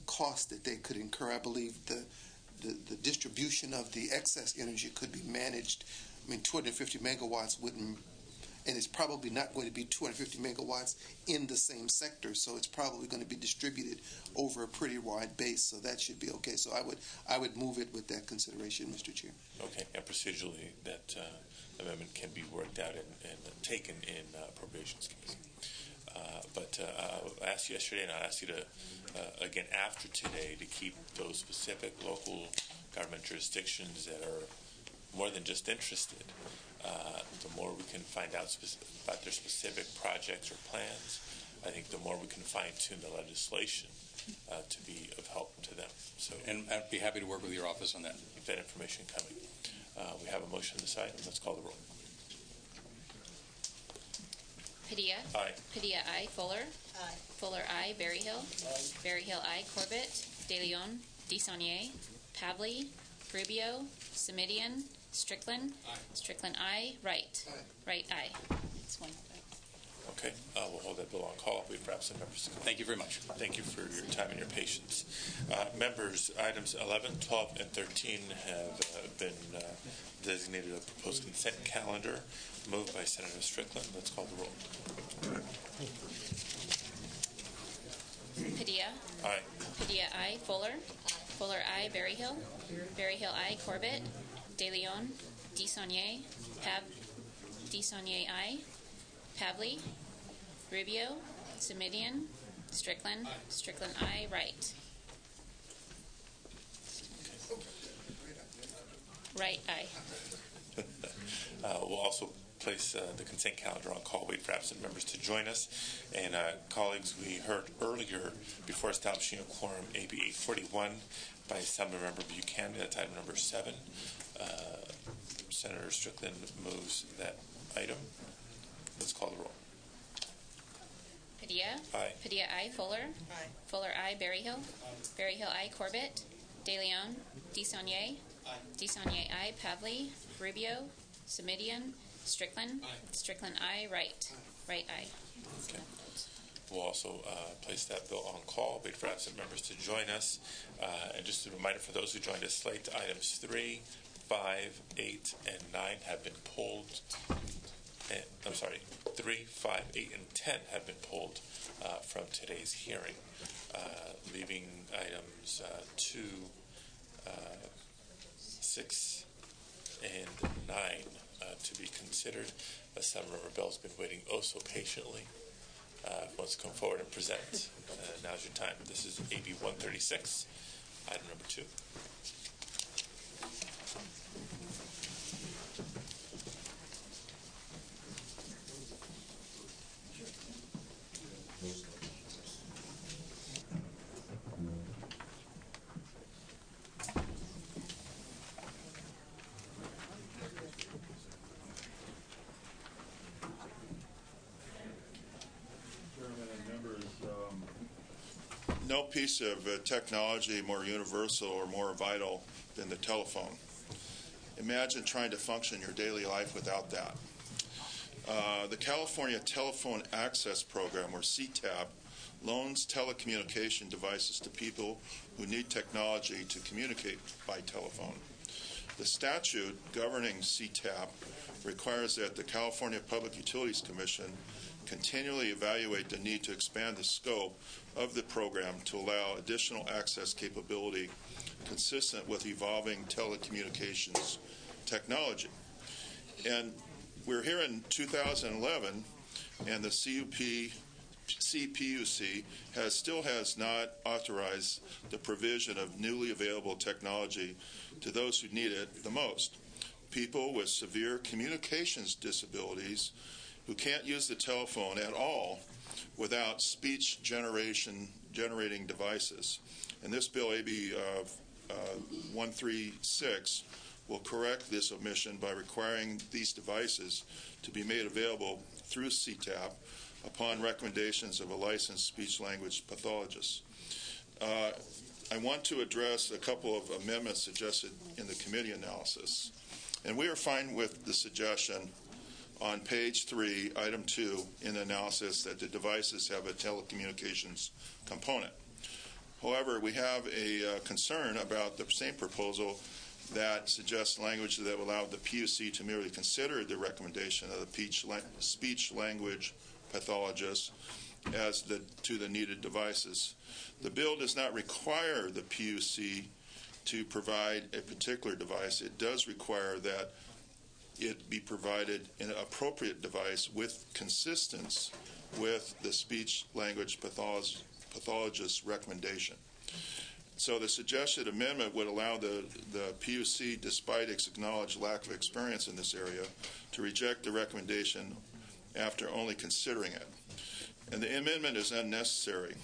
Speaker 9: cost that they could incur. I believe the distribution of the excess energy could be managed. 250 megawatts wouldn't, and it's probably not going to be 250 megawatts in the same sector, so it's probably going to be distributed over a pretty wide base, so that should be okay. So I would move it with that consideration, Mr. Chair.
Speaker 1: Okay, and procedurally that amendment can be worked out and taken in appropriations case. But I asked you yesterday, and I'll ask you to, again after today, to keep those specific local government jurisdictions that are more than just interested. The more we can find out about their specific projects or plans, I think the more we can fine-tune the legislation to be of help to them. So,
Speaker 12: and I'd be happy to work with your office on that.
Speaker 1: Keep that information coming. We have a motion on this item. Let's call the roll.
Speaker 2: Padilla?
Speaker 1: Aye.
Speaker 2: Padilla, aye. Fuller? Aye. Fuller, aye. Berryhill? Aye. Berryhill, aye. Corbett? De Leon? DeSaulnier? Pavley? Rubio? Semidian? Strickland? Aye. Strickland, aye. Wright? Aye. Wright, aye. It's one.
Speaker 1: Okay, we'll hold that bill on call. Wait for absent members.
Speaker 12: Thank you very much.
Speaker 1: Thank you for your time and your patience. Members, items 11, 12, and 13 have been designated a proposed consent calendar. Moved by Senator Strickland. Let's call the roll.
Speaker 2: Padilla?
Speaker 1: Aye.
Speaker 2: Padilla, aye. Fuller? Aye. Fuller, aye. Berryhill? Berryhill, aye. Corbett? De Leon? DeSaulnier? DeSaulnier, aye. Pavley? Rubio? Semidian? Strickland? Aye. Strickland, aye. Wright? Wright, aye.
Speaker 1: We'll also place the consent calendar on call. Wait for absent members to join us. And colleagues, we heard earlier, before establishing a quorum, AB 841 by Assemblymember Buchanan. That's item number 7. Senator Strickland moves that item. Let's call the roll.
Speaker 2: Padilla?
Speaker 1: Aye.
Speaker 2: Padilla, aye. Fuller? Aye. Fuller, aye. Berryhill? Aye. Berryhill, aye. Corbett? De Leon? DeSaulnier? Aye. DeSaulnier, aye. Pavley? Rubio? Semidian? Strickland? Aye. Strickland, aye. Wright? Wright, aye.
Speaker 1: Okay. We'll also place that bill on call. Wait for absent members to join us. And just a reminder for those who joined us late, items 3, 5, 8, and 9 have been pulled. I'm sorry, 3, 5, 8, and 10 have been pulled from today's hearing, leaving items 2, 6, and 9 to be considered. Assemblymember Bell's been waiting oh so patiently. Wants to come forward and present. Now's your time. This is AB 136, item number 2.
Speaker 8: No piece of technology more universal or more vital than the telephone. Imagine trying to function your daily life without that. The California Telephone Access Program, or CTAP, loans telecommunication devices to people who need technology to communicate by telephone. The statute governing CTAP requires that the California Public Utilities Commission continually evaluate the need to expand the scope of the program to allow additional access capability consistent with evolving telecommunications technology. And we're here in 2011, and the CPUC still has not authorized the provision of newly available technology to those who need it the most. People with severe communications disabilities who can't use the telephone at all without speech generating devices. And this bill, AB 136, will correct this omission by requiring these devices to be made available through CTAP upon recommendations of a licensed speech-language pathologist. I want to address a couple of amendments suggested in the committee analysis. And we are fine with the suggestion on page 3, item 2, in the analysis that the devices have a telecommunications component. However, we have a concern about the same proposal that suggests language that will allow the PUC to merely consider the recommendation of the speech-language pathologist as to the needed devices. The bill does not require the PUC to provide a particular device. It does require that it be provided an appropriate device with consistence with the speech-language pathologist's recommendation. So the suggested amendment would allow the PUC, despite its acknowledged lack of experience in this area, to reject the recommendation after only considering it. And the amendment is unnecessary,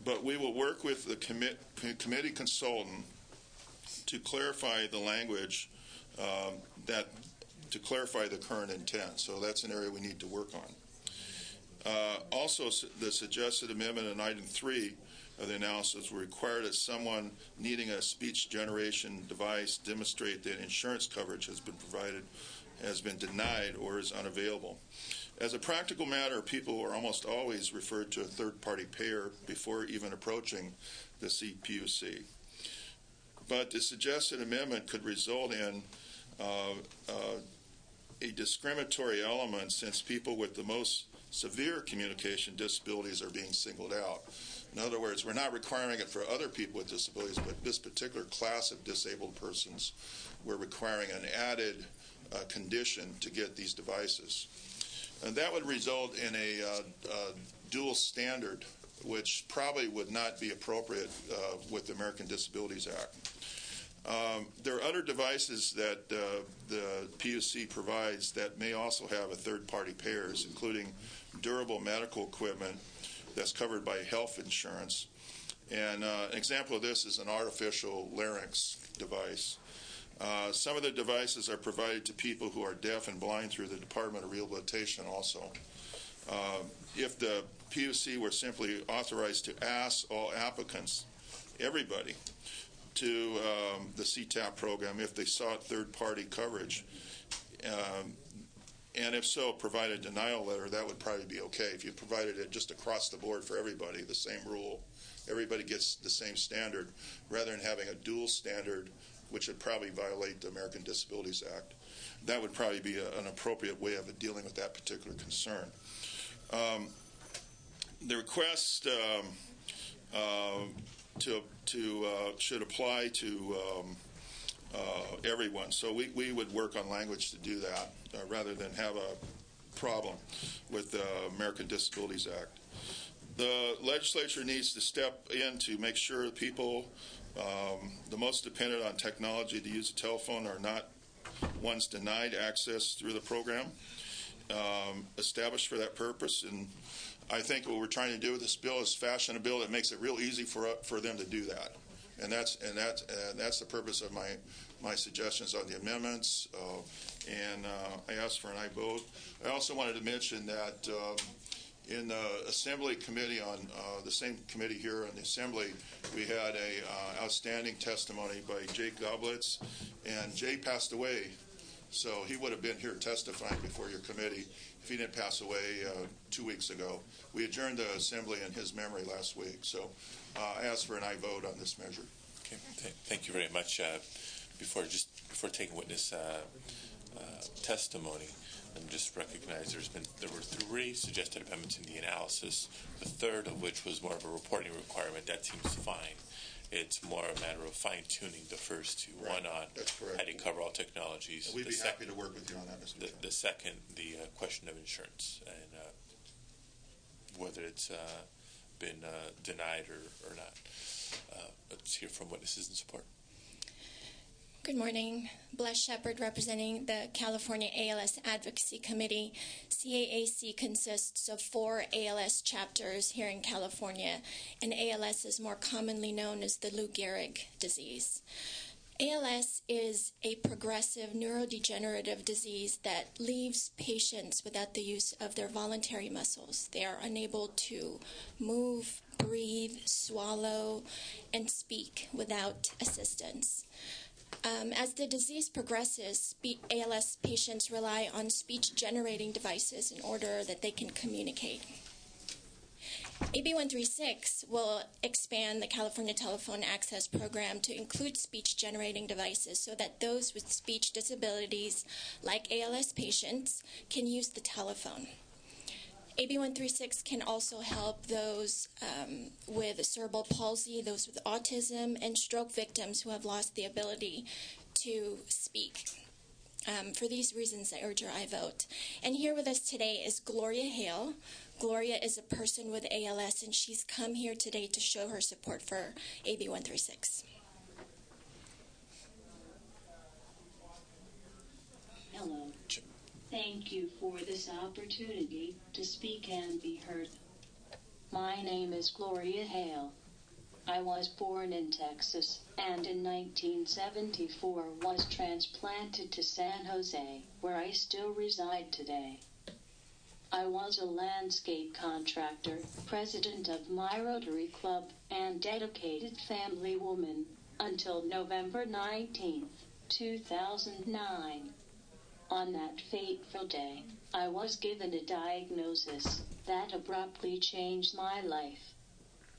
Speaker 8: but we will work with the committee consultant to clarify the language to clarify the current intent. So that's an area we need to work on. Also, the suggested amendment in item 3 of the analysis will require that someone needing a speech generation device demonstrate that insurance coverage has been denied or is unavailable. As a practical matter, people are almost always referred to a third-party payer before even approaching the CPUC. But the suggested amendment could result in a discriminatory element, since people with the most severe communication disabilities are being singled out. In other words, we're not requiring it for other people with disabilities, but this particular class of disabled persons, we're requiring an added condition to get these devices. And that would result in a dual standard, which probably would not be appropriate with the American Disabilities Act. There are other devices that the PUC provides that may also have a third-party payers, including durable medical equipment that's covered by health insurance. And an example of this is an artificial larynx device. Some of the devices are provided to people who are deaf and blind through the Department of Rehabilitation also. If the PUC were simply authorized to ask all applicants, everybody, to the CTAP program if they sought third-party coverage, and if so, provide a denial letter, that would probably be okay. If you provided it just across the board for everybody, the same rule, everybody gets the same standard, rather than having a dual standard, which would probably violate the American Disabilities Act. That would probably be an appropriate way of dealing with that particular concern. The request should apply to everyone. So we would work on language to do that rather than have a problem with the American Disabilities Act. The legislature needs to step in to make sure people, the most dependent on technology to use a telephone, are not ones denied access through the program, established for that purpose. And I think what we're trying to do with this bill is fashion a bill that makes it real easy for them to do that. And that's the purpose of my suggestions on the amendments. I asked for an aye vote. I also wanted to mention that in the Assembly Committee, on the same committee here in the Assembly, we had a outstanding testimony by Jake Goblitz, and Jay passed away, so he would have been here testifying before your committee if he didn't pass away 2 weeks ago. We adjourned the Assembly in his memory last week, so I asked for an aye vote on this measure.
Speaker 1: Okay, thank you very much. Before taking witness testimony, And just recognize there were 3 suggested amendments in the analysis, the third of which was more of a reporting requirement. That seems fine. It's more a matter of fine-tuning the first 2.
Speaker 8: Right.
Speaker 1: One on how to cover all technologies.
Speaker 8: And we'd be happy to work with you on that, Mr.
Speaker 1: The second, the question of insurance and whether it's been denied or not. Let's hear from witnesses in support.
Speaker 11: Good morning. Bless Shepard representing the California ALS Advocacy Committee. CAAC consists of 4 ALS chapters here in California, and ALS is more commonly known as the Lou Gehrig disease. ALS is a progressive neurodegenerative disease that leaves patients without the use of their voluntary muscles. They are unable to move, breathe, swallow, and speak without assistance. As the disease progresses, ALS patients rely on speech-generating devices in order that they can communicate. AB 136 will expand the California Telephone Access Program to include speech-generating devices so that those with speech disabilities, like ALS patients, can use the telephone. AB 136 can also help those with cerebral palsy, those with autism, and stroke victims who have lost the ability to speak. For these reasons, I urge your aye vote. And here with us today is Gloria Hale. Gloria is a person with ALS, and she's come here today to show her support for AB 136.
Speaker 14: Hello. Thank you for this opportunity to speak and be heard. My name is Gloria Hale. I was born in Texas and in 1974 was transplanted to San Jose, where I still reside today. I was a landscape contractor, president of my Rotary Club, and dedicated family woman until November 19, 2009. On that fateful day, I was given a diagnosis that abruptly changed my life.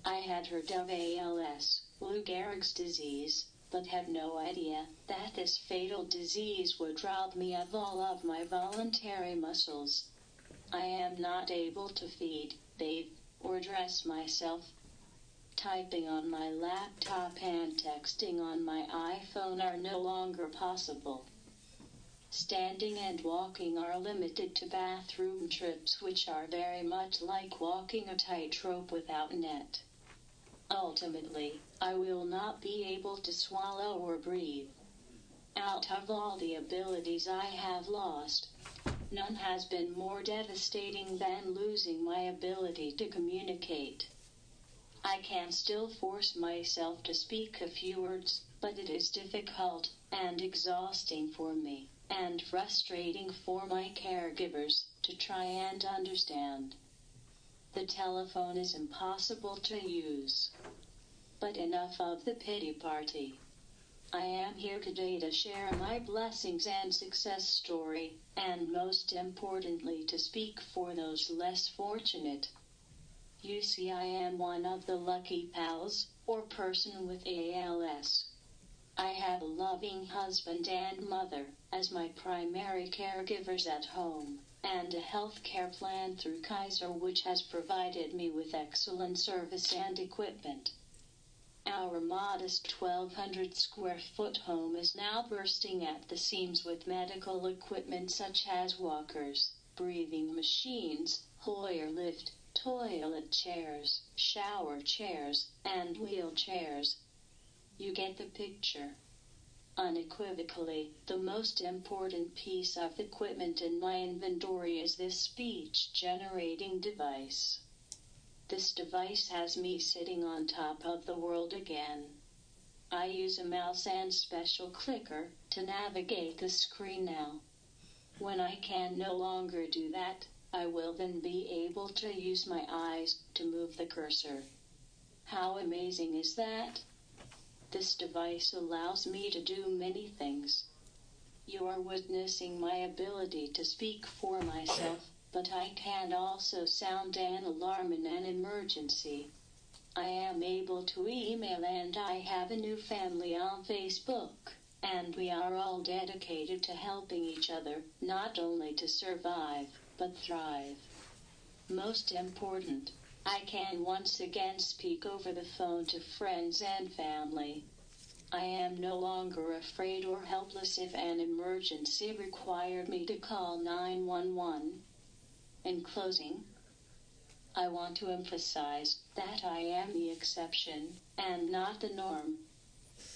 Speaker 14: I had heard of ALS, Lou Gehrig's disease, but had no idea that this fatal disease would rob me of all of my voluntary muscles. I am not able to feed, bathe, or dress myself. Typing on my laptop and texting on my iPhone are no longer possible. Standing and walking are limited to bathroom trips, which are very much like walking a tightrope without net. Ultimately, I will not be able to swallow or breathe. Out of all the abilities I have lost, none has been more devastating than losing my ability to communicate. I can still force myself to speak a few words, but it is difficult and exhausting for me, and frustrating for my caregivers to try and understand. The telephone is impossible to use. But enough of the pity party. I am here today to share my blessings and success story, and most importantly to speak for those less fortunate. You see, I am one of the lucky pals, or person with ALS. I have a loving husband and mother as my primary caregivers at home, and a health care plan through Kaiser, which has provided me with excellent service and equipment. Our modest 1,200 square foot home is now bursting at the seams with medical equipment such as walkers, breathing machines, Hoyer lift, toilet chairs, shower chairs, and wheelchairs. You get the picture. Unequivocally, the most important piece of equipment in my inventory is this speech-generating device. This device has me sitting on top of the world again. I use a mouse and special clicker to navigate the screen now. When I can no longer do that, I will then be able to use my eyes to move the cursor. How amazing is that? This device allows me to do many things. You are witnessing my ability to speak for myself, but I can also sound an alarm in an emergency. I am able to email, and I have a new family on Facebook. and we are all dedicated to helping each other, not only to survive, but thrive. Most important, I can once again speak over the phone to friends and family. I am no longer afraid or helpless if an emergency required me to call 911. In closing, I want to emphasize that I am the exception and not the norm.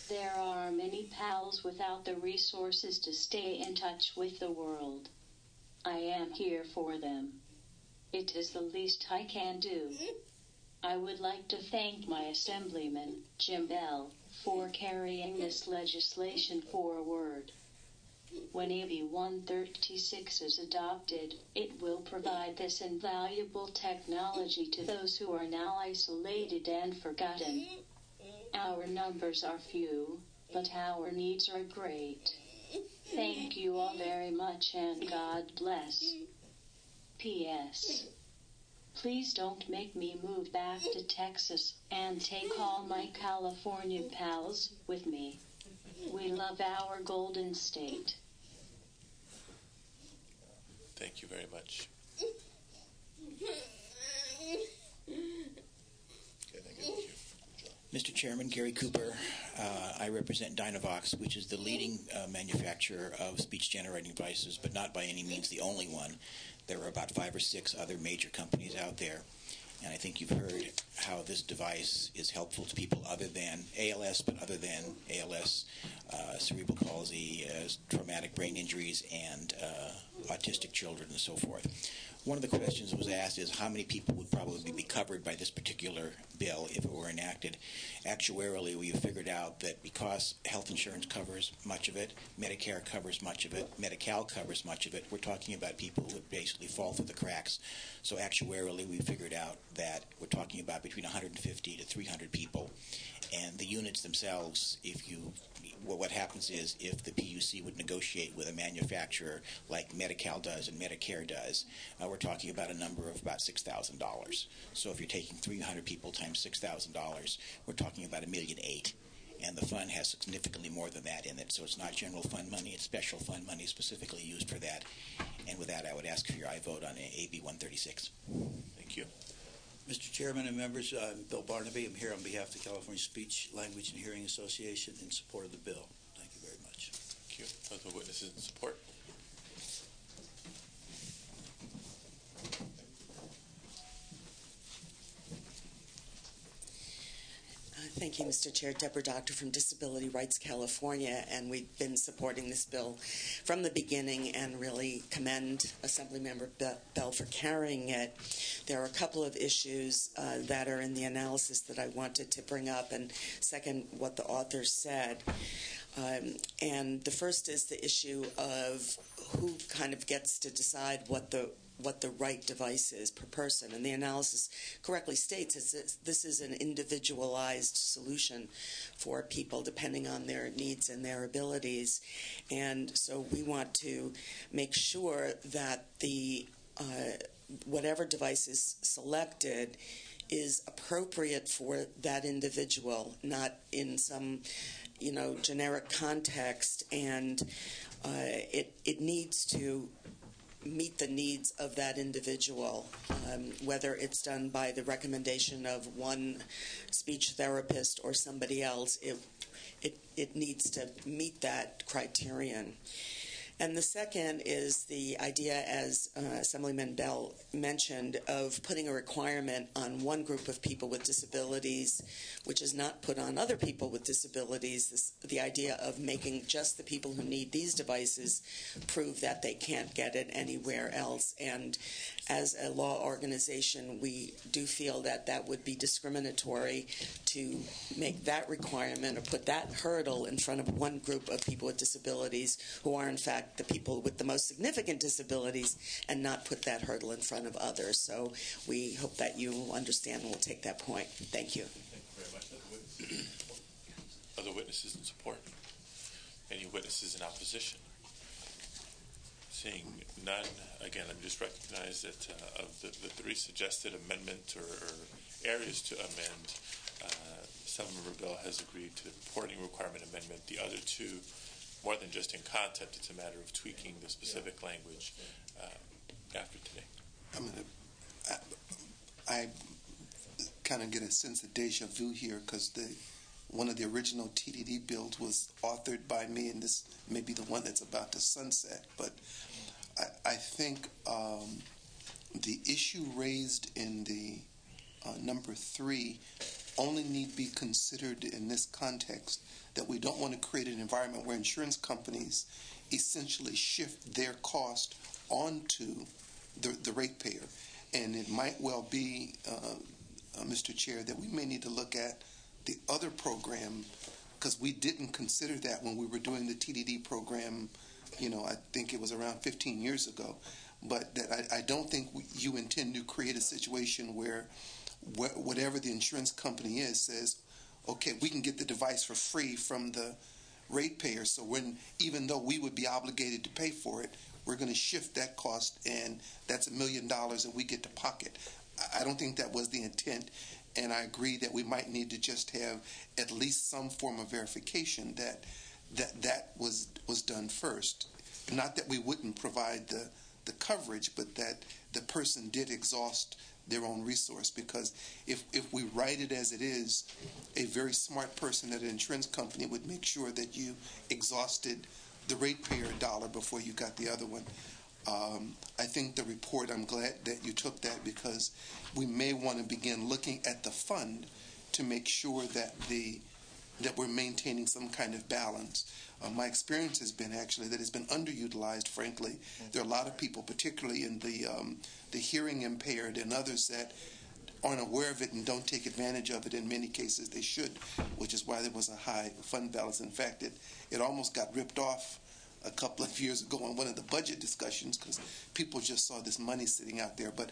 Speaker 14: There are many pals without the resources to stay in touch with the world. I am here for them. It is the least I can do. I would like to thank my Assemblyman, Jim Bell, for carrying this legislation forward. When AB 136 is adopted, it will provide this invaluable technology to those who are now isolated and forgotten. Our numbers are few, but our needs are great. Thank you all very much and God bless. P.S. Please don't make me move back to Texas and take all my California pals with me. We love our Golden State.
Speaker 1: Thank you very much.
Speaker 3: Mr. Chairman, Gary Cooper. I represent Dynavox, which is the leading manufacturer of speech-generating devices, but not by any means the only one. There are about 5 or 6 other major companies out there, and I think you've heard how this device is helpful to people other than ALS, but other than ALS, cerebral palsy, traumatic brain injuries, and autistic children, and so forth. One of the questions that was asked is how many people would probably be covered by this particular bill if it were enacted. Actuarially, we have figured out that because health insurance covers much of it, Medicare covers much of it, Medi-Cal covers much of it, we're talking about people who would basically fall through the cracks. So actuarially, we figured out that we're talking about between 150 to 300 people. And the units themselves, what happens is if the PUC would negotiate with a manufacturer like Medi-Cal does and Medicare does, we're talking about a number of about $6,000. So if you're taking 300 people times $6,000, we're talking about $1.8 million. And the fund has significantly more than that in it. So it's not general fund money, it's special fund money specifically used for that. And with that, I would ask for your aye vote on AB 136.
Speaker 1: Thank you.
Speaker 15: Mr. Chairman and members, I'm Bill Barnaby. I'm here on behalf of the California Speech, Language, and Hearing Association in support of the bill. Thank you very much.
Speaker 1: Thank you. Other witnesses in support?
Speaker 17: Thank you, Mr. Chair. Deborah Doctor from Disability Rights California, and we've been supporting this bill from the beginning and really commend Assemblymember Bell for carrying it. There are a couple of issues that are in the analysis that I wanted to bring up, and second, what the author said. And the first is the issue of who kind of gets to decide what the right device is per person. And the analysis correctly states this is an individualized solution for people depending on their needs and their abilities. And so we want to make sure that the whatever device is selected is appropriate for that individual, not in some generic context, and it needs to meet the needs of that individual, whether it's done by the recommendation of one speech therapist or somebody else. It needs to meet that criterion. And the second is the idea, as Assemblyman Bell mentioned, of putting a requirement on one group of people with disabilities, which is not put on other people with disabilities. The idea of making just the people who need these devices prove that they can't get it anywhere else. And as a law organization, we do feel that that would be discriminatory to make that requirement or put that hurdle in front of one group of people with disabilities who are, in fact, the people with the most significant disabilities, and not put that hurdle in front of others. So we hope that you will understand and will take that point. Thank you.
Speaker 1: Thank you very much. Other witnesses in support? Any witnesses in opposition? Seeing none, again, I just recognize that of the 3 suggested amendment or areas to amend, Assemblymember Bell has agreed to the reporting requirement amendment. The other 2 more than just in concept. It's a matter of tweaking the specific language after today.
Speaker 9: I kind of get a sense of deja vu here because one of the original TDD bills was authored by me, and this may be the one that's about to sunset. But I think the issue raised in the number 3 only need be considered in this context, that we don't want to create an environment where insurance companies essentially shift their cost onto the ratepayer. And it might well be, Mr. Chair, that we may need to look at the other program, because we didn't consider that when we were doing the TDD program, I think it was around 15 years ago. But that I don't think you intend to create a situation where whatever the insurance company is says, okay, we can get the device for free from the ratepayer. So even though we would be obligated to pay for it, we're going to shift that cost, and that's $1 million that we get to pocket. I don't think that was the intent, and I agree that we might need to just have at least some form of verification that was done first. Not that we wouldn't provide the coverage, but that the person did exhaust their own resource. Because if we write it as it is, a very smart person at an insurance company would make sure that you exhausted the ratepayer dollar before you got the other one. I think the report, I'm glad that you took that, because we may want to begin looking at the fund to make sure that we're maintaining some kind of balance. My experience has been actually that it's been underutilized, frankly. There are a lot of people, particularly in the hearing impaired and others, that aren't aware of it and don't take advantage of it. In many cases they should, which is why there was a high fund balance. In fact, it almost got ripped off a couple of years ago in one of the budget discussions because people just saw this money sitting out there. But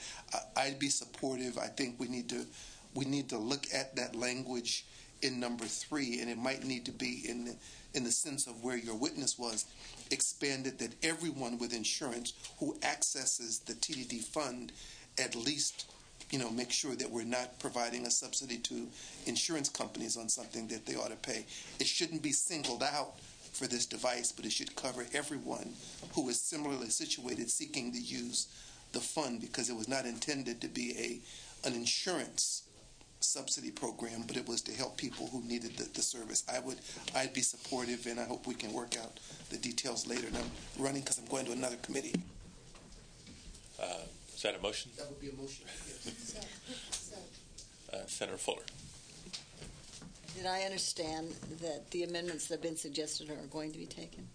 Speaker 9: I'd be supportive. I think we need to look at that language in number 3, and it might need to be in the sense of where your witness was, expanded, that everyone with insurance who accesses the TDD fund at least make sure that we're not providing a subsidy to insurance companies on something that they ought to pay. It shouldn't be singled out for this device, but it should cover everyone who is similarly situated seeking to use the fund, because it was not intended to be an insurance subsidy program, but it was to help people who needed the service. I'd be supportive, and I hope we can work out the details later. And I'm running because I'm going to another committee.
Speaker 1: Is that a motion?
Speaker 9: That would be a motion. Yes.
Speaker 1: Senator Fuller.
Speaker 4: Did I understand that the amendments that have been suggested are going to be taken?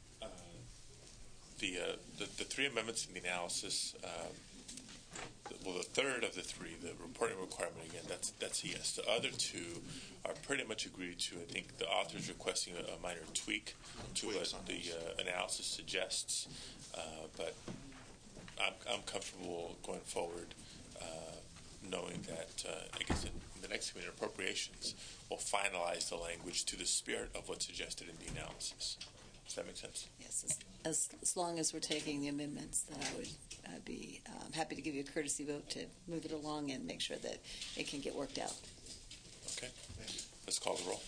Speaker 1: The 3 amendments in the analysis, the third of the 3, the reporting requirement, again, that's a yes. The other 2 are pretty much agreed to. I think the author's requesting a minor tweak to what the analysis suggests, but I'm comfortable going forward knowing that, I guess in the next committee on appropriations, we'll finalize the language to the spirit of what's suggested in the analysis. Does that make sense?
Speaker 4: Yes. As long as we're taking the amendments, then I'd be happy to give you a courtesy vote to move it along and make sure that it can get worked out.
Speaker 1: Okay. Let's call the roll.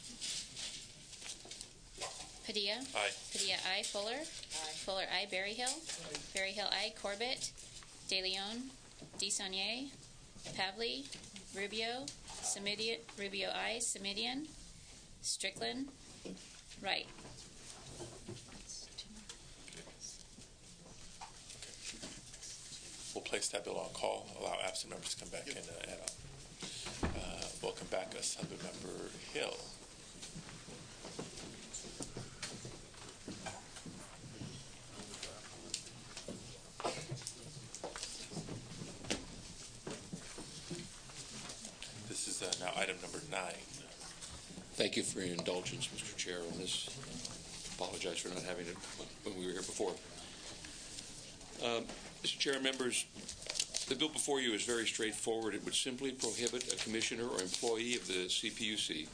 Speaker 2: Padilla?
Speaker 1: Aye.
Speaker 2: Padilla, aye. Fuller? Aye. Fuller, aye. Berryhill? Aye. Berryhill, aye. Corbett? De Leon? DeSaulnier? Pavley? Rubio? Rubio, aye. Semidian? Strickland? Wright.
Speaker 1: We'll place that bill on call, allow absent members to come back and add on. Welcome back, Assemblymember Hill. This is now item number 9.
Speaker 10: Thank you for your indulgence, Mr. Chair, on this. Apologize for not having it when we were here before. Mr. Chair, members, the bill before you is very straightforward. It would simply prohibit a commissioner or employee of the CPUC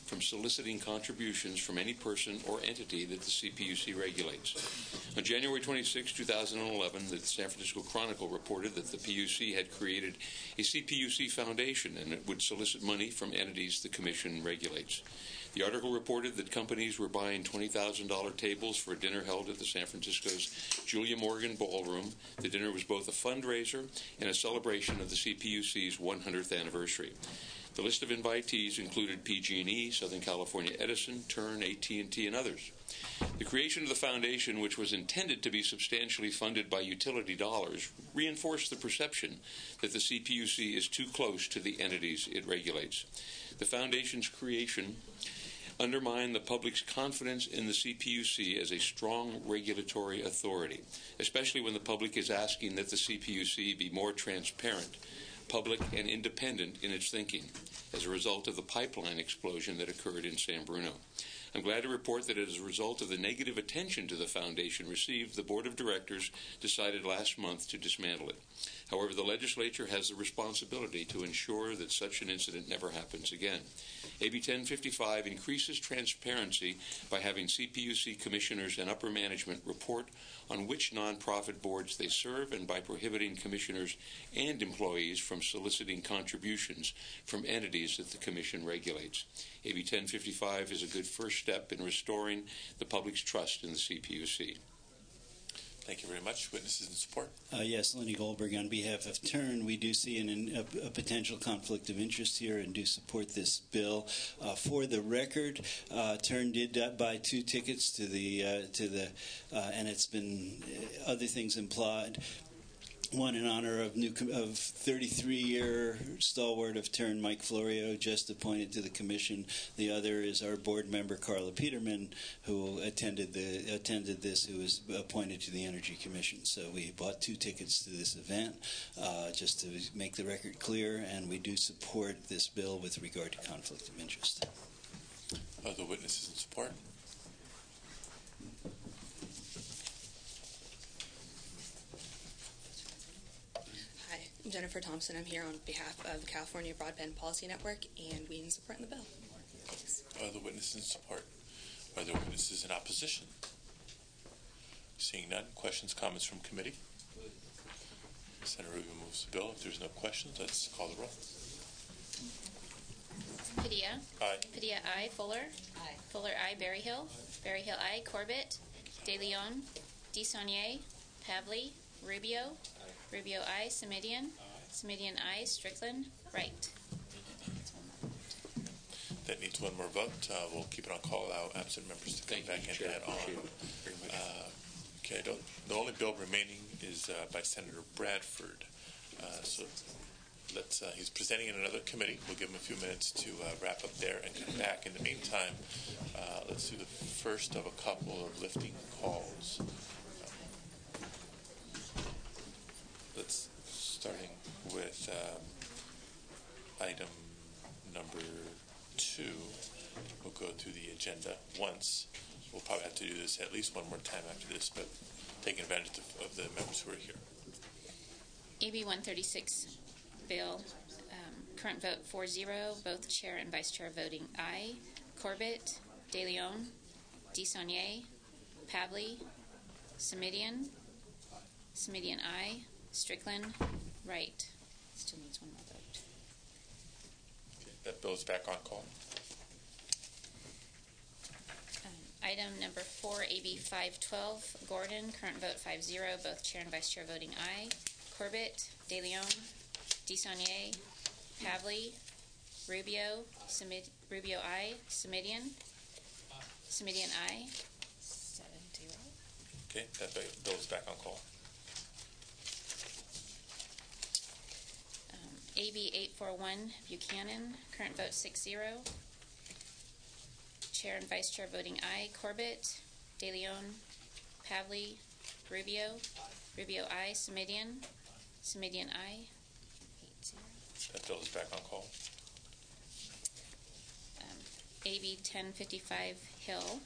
Speaker 10: from soliciting contributions from any person or entity that the CPUC regulates. On January 26, 2011, the San Francisco Chronicle reported that the PUC had created a CPUC foundation and it would solicit money from entities the Commission regulates. The article reported that companies were buying $20,000 tables for a dinner held at the San Francisco's Julia Morgan Ballroom. The dinner was both a fundraiser and a celebration of the CPUC's 100th anniversary. The list of invitees included PG&E, Southern California Edison, Turn, AT&T, and others. The creation of the foundation, which was intended to be substantially funded by utility dollars, reinforced the perception that the CPUC is too close to the entities it regulates. The foundation's creation undermined the public's confidence in the CPUC as a strong regulatory authority, especially when the public is asking that the CPUC be more transparent, public, and independent in its thinking as a result of the pipeline explosion that occurred in San Bruno. I'm glad to report that as a result of the negative attention to the foundation received, the Board of Directors decided last month to dismantle it. However, the legislature has the responsibility to ensure that such an incident never happens again. AB 1055 increases transparency by having CPUC commissioners and upper management report on which nonprofit boards they serve and by prohibiting commissioners and employees from soliciting contributions from entities that the Commission regulates. AB 1055 is a good first step in restoring the public's trust in the CPUC.
Speaker 1: Thank you very much. Witnesses in support?
Speaker 5: Yes, Lenny Goldberg. On behalf of TURN, we do see a potential conflict of interest here and do support this bill. For the record, TURN did buy 2 tickets to the and it's been other things implied. One in honor of 33-year stalwart of TURN, Mike Florio, just appointed to the commission. The other is our board member, Carla Peterman, who attended this, who was appointed to the Energy Commission. So we bought 2 tickets to this event, just to make the record clear, and we do support this bill with regard to conflict of interest.
Speaker 1: Other witnesses in support?
Speaker 6: I'm Jennifer Thompson. I'm here on behalf of the California Broadband Policy Network, and we support the bill. Thanks.
Speaker 1: Are the witnesses in support? Are there witnesses in opposition? Seeing none, questions, comments from committee? Senator Rubio moves the bill. If there's no questions, let's call the roll.
Speaker 2: Padilla?
Speaker 1: Aye.
Speaker 2: Padilla, aye. Fuller?
Speaker 4: Aye.
Speaker 2: Fuller, aye. Berryhill? Berryhill, aye. Corbett? De Leon? DeSaulnier? Pavley? Rubio? Rubio, aye. Simidian? Simidian, aye. Strickland? Right.
Speaker 1: That needs one more vote. We'll keep it on call, allow absent members to come back and add on. Okay, the only bill remaining is by Senator Bradford. So he's presenting in another committee. We'll give him a few minutes to wrap up there and come back. In the meantime, let's do the first of a couple of lifting calls. Let's starting with item number 2. We'll go through the agenda once. We'll probably have to do this at least one more time after this, but taking advantage of the members who are here.
Speaker 2: AB 136 bill, current vote 4-0, both chair and vice chair voting aye. Corbett, De Leon, DeSaulnier, Pavley, Simidian, aye. Strickland, right. Still needs one more vote.
Speaker 1: Okay, that bill is back on call.
Speaker 2: Item number 4, AB 512, Gordon, current vote 5-0, both chair and vice chair voting aye. Corbett, De Leon, DeSaulnier, Pavley, Rubio, Rubio aye. Simidian, aye. 7-0.
Speaker 1: Okay, that bill is back on call.
Speaker 2: AB 841, Buchanan, current vote 6-0. Chair and vice chair voting aye. Corbett, De Leon, Pavley, Rubio, aye. Simidian, aye. 8-0.
Speaker 1: That bill is back on call.
Speaker 2: AB 1055, Hill,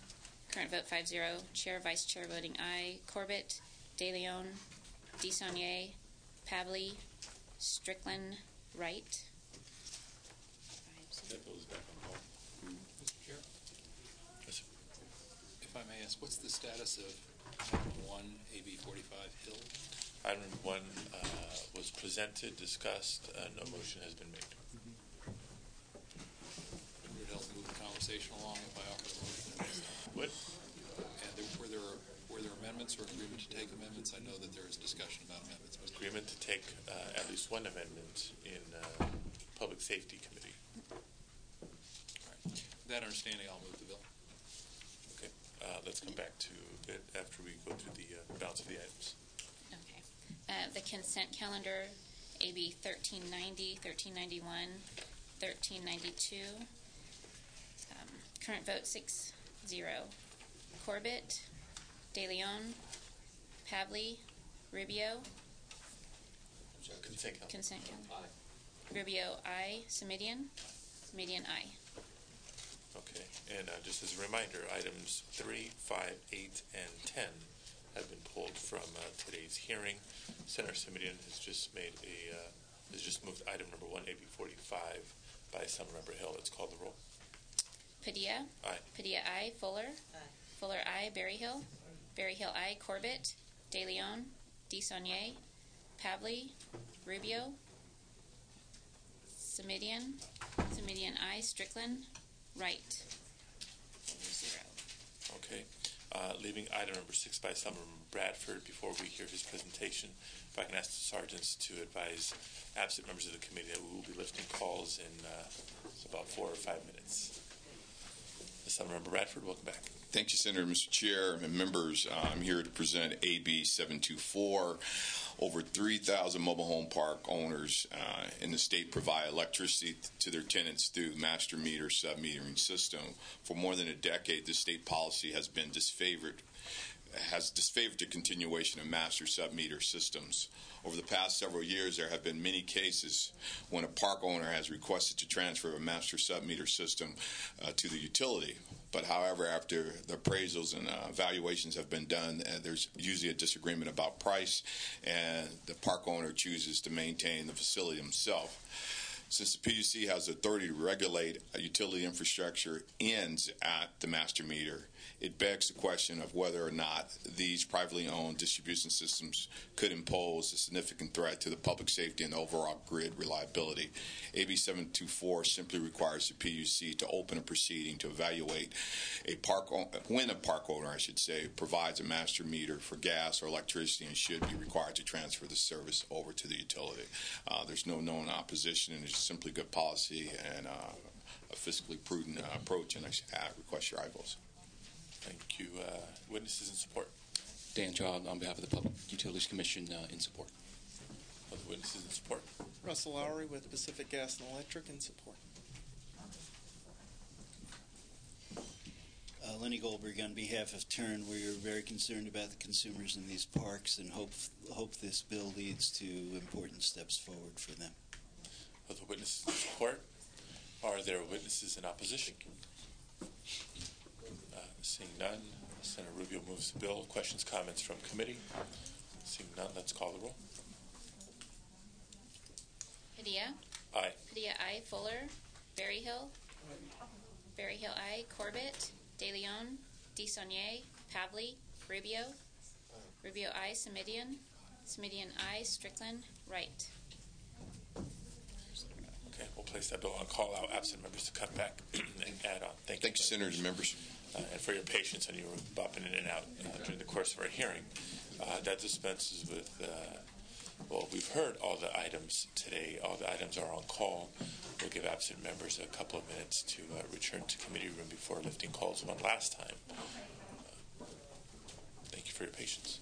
Speaker 2: current vote 5-0. Chair, vice chair voting aye. Corbett, De Leon, DeSaulnier, Pavley, Strickland, right.
Speaker 1: That bill is back on call.
Speaker 16: Mr. Chair?
Speaker 1: Yes, sir.
Speaker 16: If I may ask, what's the status of item 1, AB 45 Hill?
Speaker 1: Item 1 was presented, discussed, no motion has been made.
Speaker 16: Would it help move the conversation conversation along if I offer the motion at this time?
Speaker 1: Would.
Speaker 16: And were there amendments or agreement to take amendments? I know that there is discussion about amendments.
Speaker 1: Agreement to take at least one amendment in Public Safety Committee.
Speaker 16: All right. With that understanding, I'll move the bill.
Speaker 1: Okay. Let's come back to it after we go through the balance of the items.
Speaker 2: Okay. The consent calendar, AB 1390, 1391, 1392. Current vote 6-0. Corbett, De Leon, Pavley, Rubio.
Speaker 1: Consent calendar.
Speaker 2: Consent calendar. Aye. Rubio, aye. Semidian. Semidian, aye.
Speaker 1: Okay. And just as a reminder, items 3, 5, 8, and 10 have been pulled from today's hearing. Senator Semidian has just moved item number 1, AB 45, by Assemblymember Hill. Let's call the roll.
Speaker 2: Padilla.
Speaker 1: Aye.
Speaker 2: Padilla, aye. Fuller. Aye. Fuller, aye. Berryhill. Berryhill, aye. Corbett. De Leon. DeSaulnier. Pavley. Rubio. Semidian. Semidian, aye. Strickland. Wright. 0.
Speaker 1: Okay. Leaving item number 6 by Assemblymember Bradford. Before we hear his presentation, if I can ask the sergeants to advise absent members of the committee that we will be lifting calls in about 4 or 5 minutes. Assemblymember Bradford, welcome back.
Speaker 18: Thank you, Senator, Mr. Chair, and members. I'm here to present AB 724. Over 3,000 mobile home park owners in the state provide electricity to their tenants through master meter sub-metering system. For more than a decade, this state policy has disfavored the continuation of master sub-meter systems. Over the past several years, there have been many cases when a park owner has requested to transfer a master sub-meter system to the utility. But however, after the appraisals and evaluations have been done, there's usually a disagreement about price, and the park owner chooses to maintain the facility himself. Since the PUC has the authority to regulate utility infrastructure ends at the master meter, it begs the question of whether or not these privately owned distribution systems could impose a significant threat to the public safety and overall grid reliability. AB 724 simply requires the PUC to open a proceeding to evaluate when a park owner, provides a master meter for gas or electricity and should be required to transfer the service over to the utility. There's no known opposition, and it's simply good policy and a fiscally prudent approach, and I request your aye votes.
Speaker 1: Thank you. Witnesses in support.
Speaker 7: Dan Job on behalf of the Public Utilities Commission in support.
Speaker 1: Other witnesses in support.
Speaker 19: Russell Lowry with Pacific Gas and Electric in support.
Speaker 5: Lenny Goldberg on behalf of TURN. We're very concerned about the consumers in these parks and hope this bill leads to important steps forward for them.
Speaker 1: Other witnesses in support. Are there witnesses in opposition? Seeing none, Senator Rubio moves the bill. Questions, comments from committee? Seeing none, let's call the roll.
Speaker 2: Padilla.
Speaker 1: Aye.
Speaker 2: Padilla, aye. Fuller. Berryhill. Berryhill, aye. Corbett. De Leon. DeSaulnier. Pavley. Rubio. Rubio, aye. Semidian. Semidian, aye. Strickland. Wright.
Speaker 1: Okay, we'll place that bill on call. Out absent members to come back and add on. Thank you,
Speaker 18: Senators and members.
Speaker 1: And for your patience, and you were bopping in and out during the course of our hearing. That dispenses with, we've heard all the items today. All the items are on call. We'll give absent members a couple of minutes to return to committee room before lifting calls one last time. Thank you for your patience.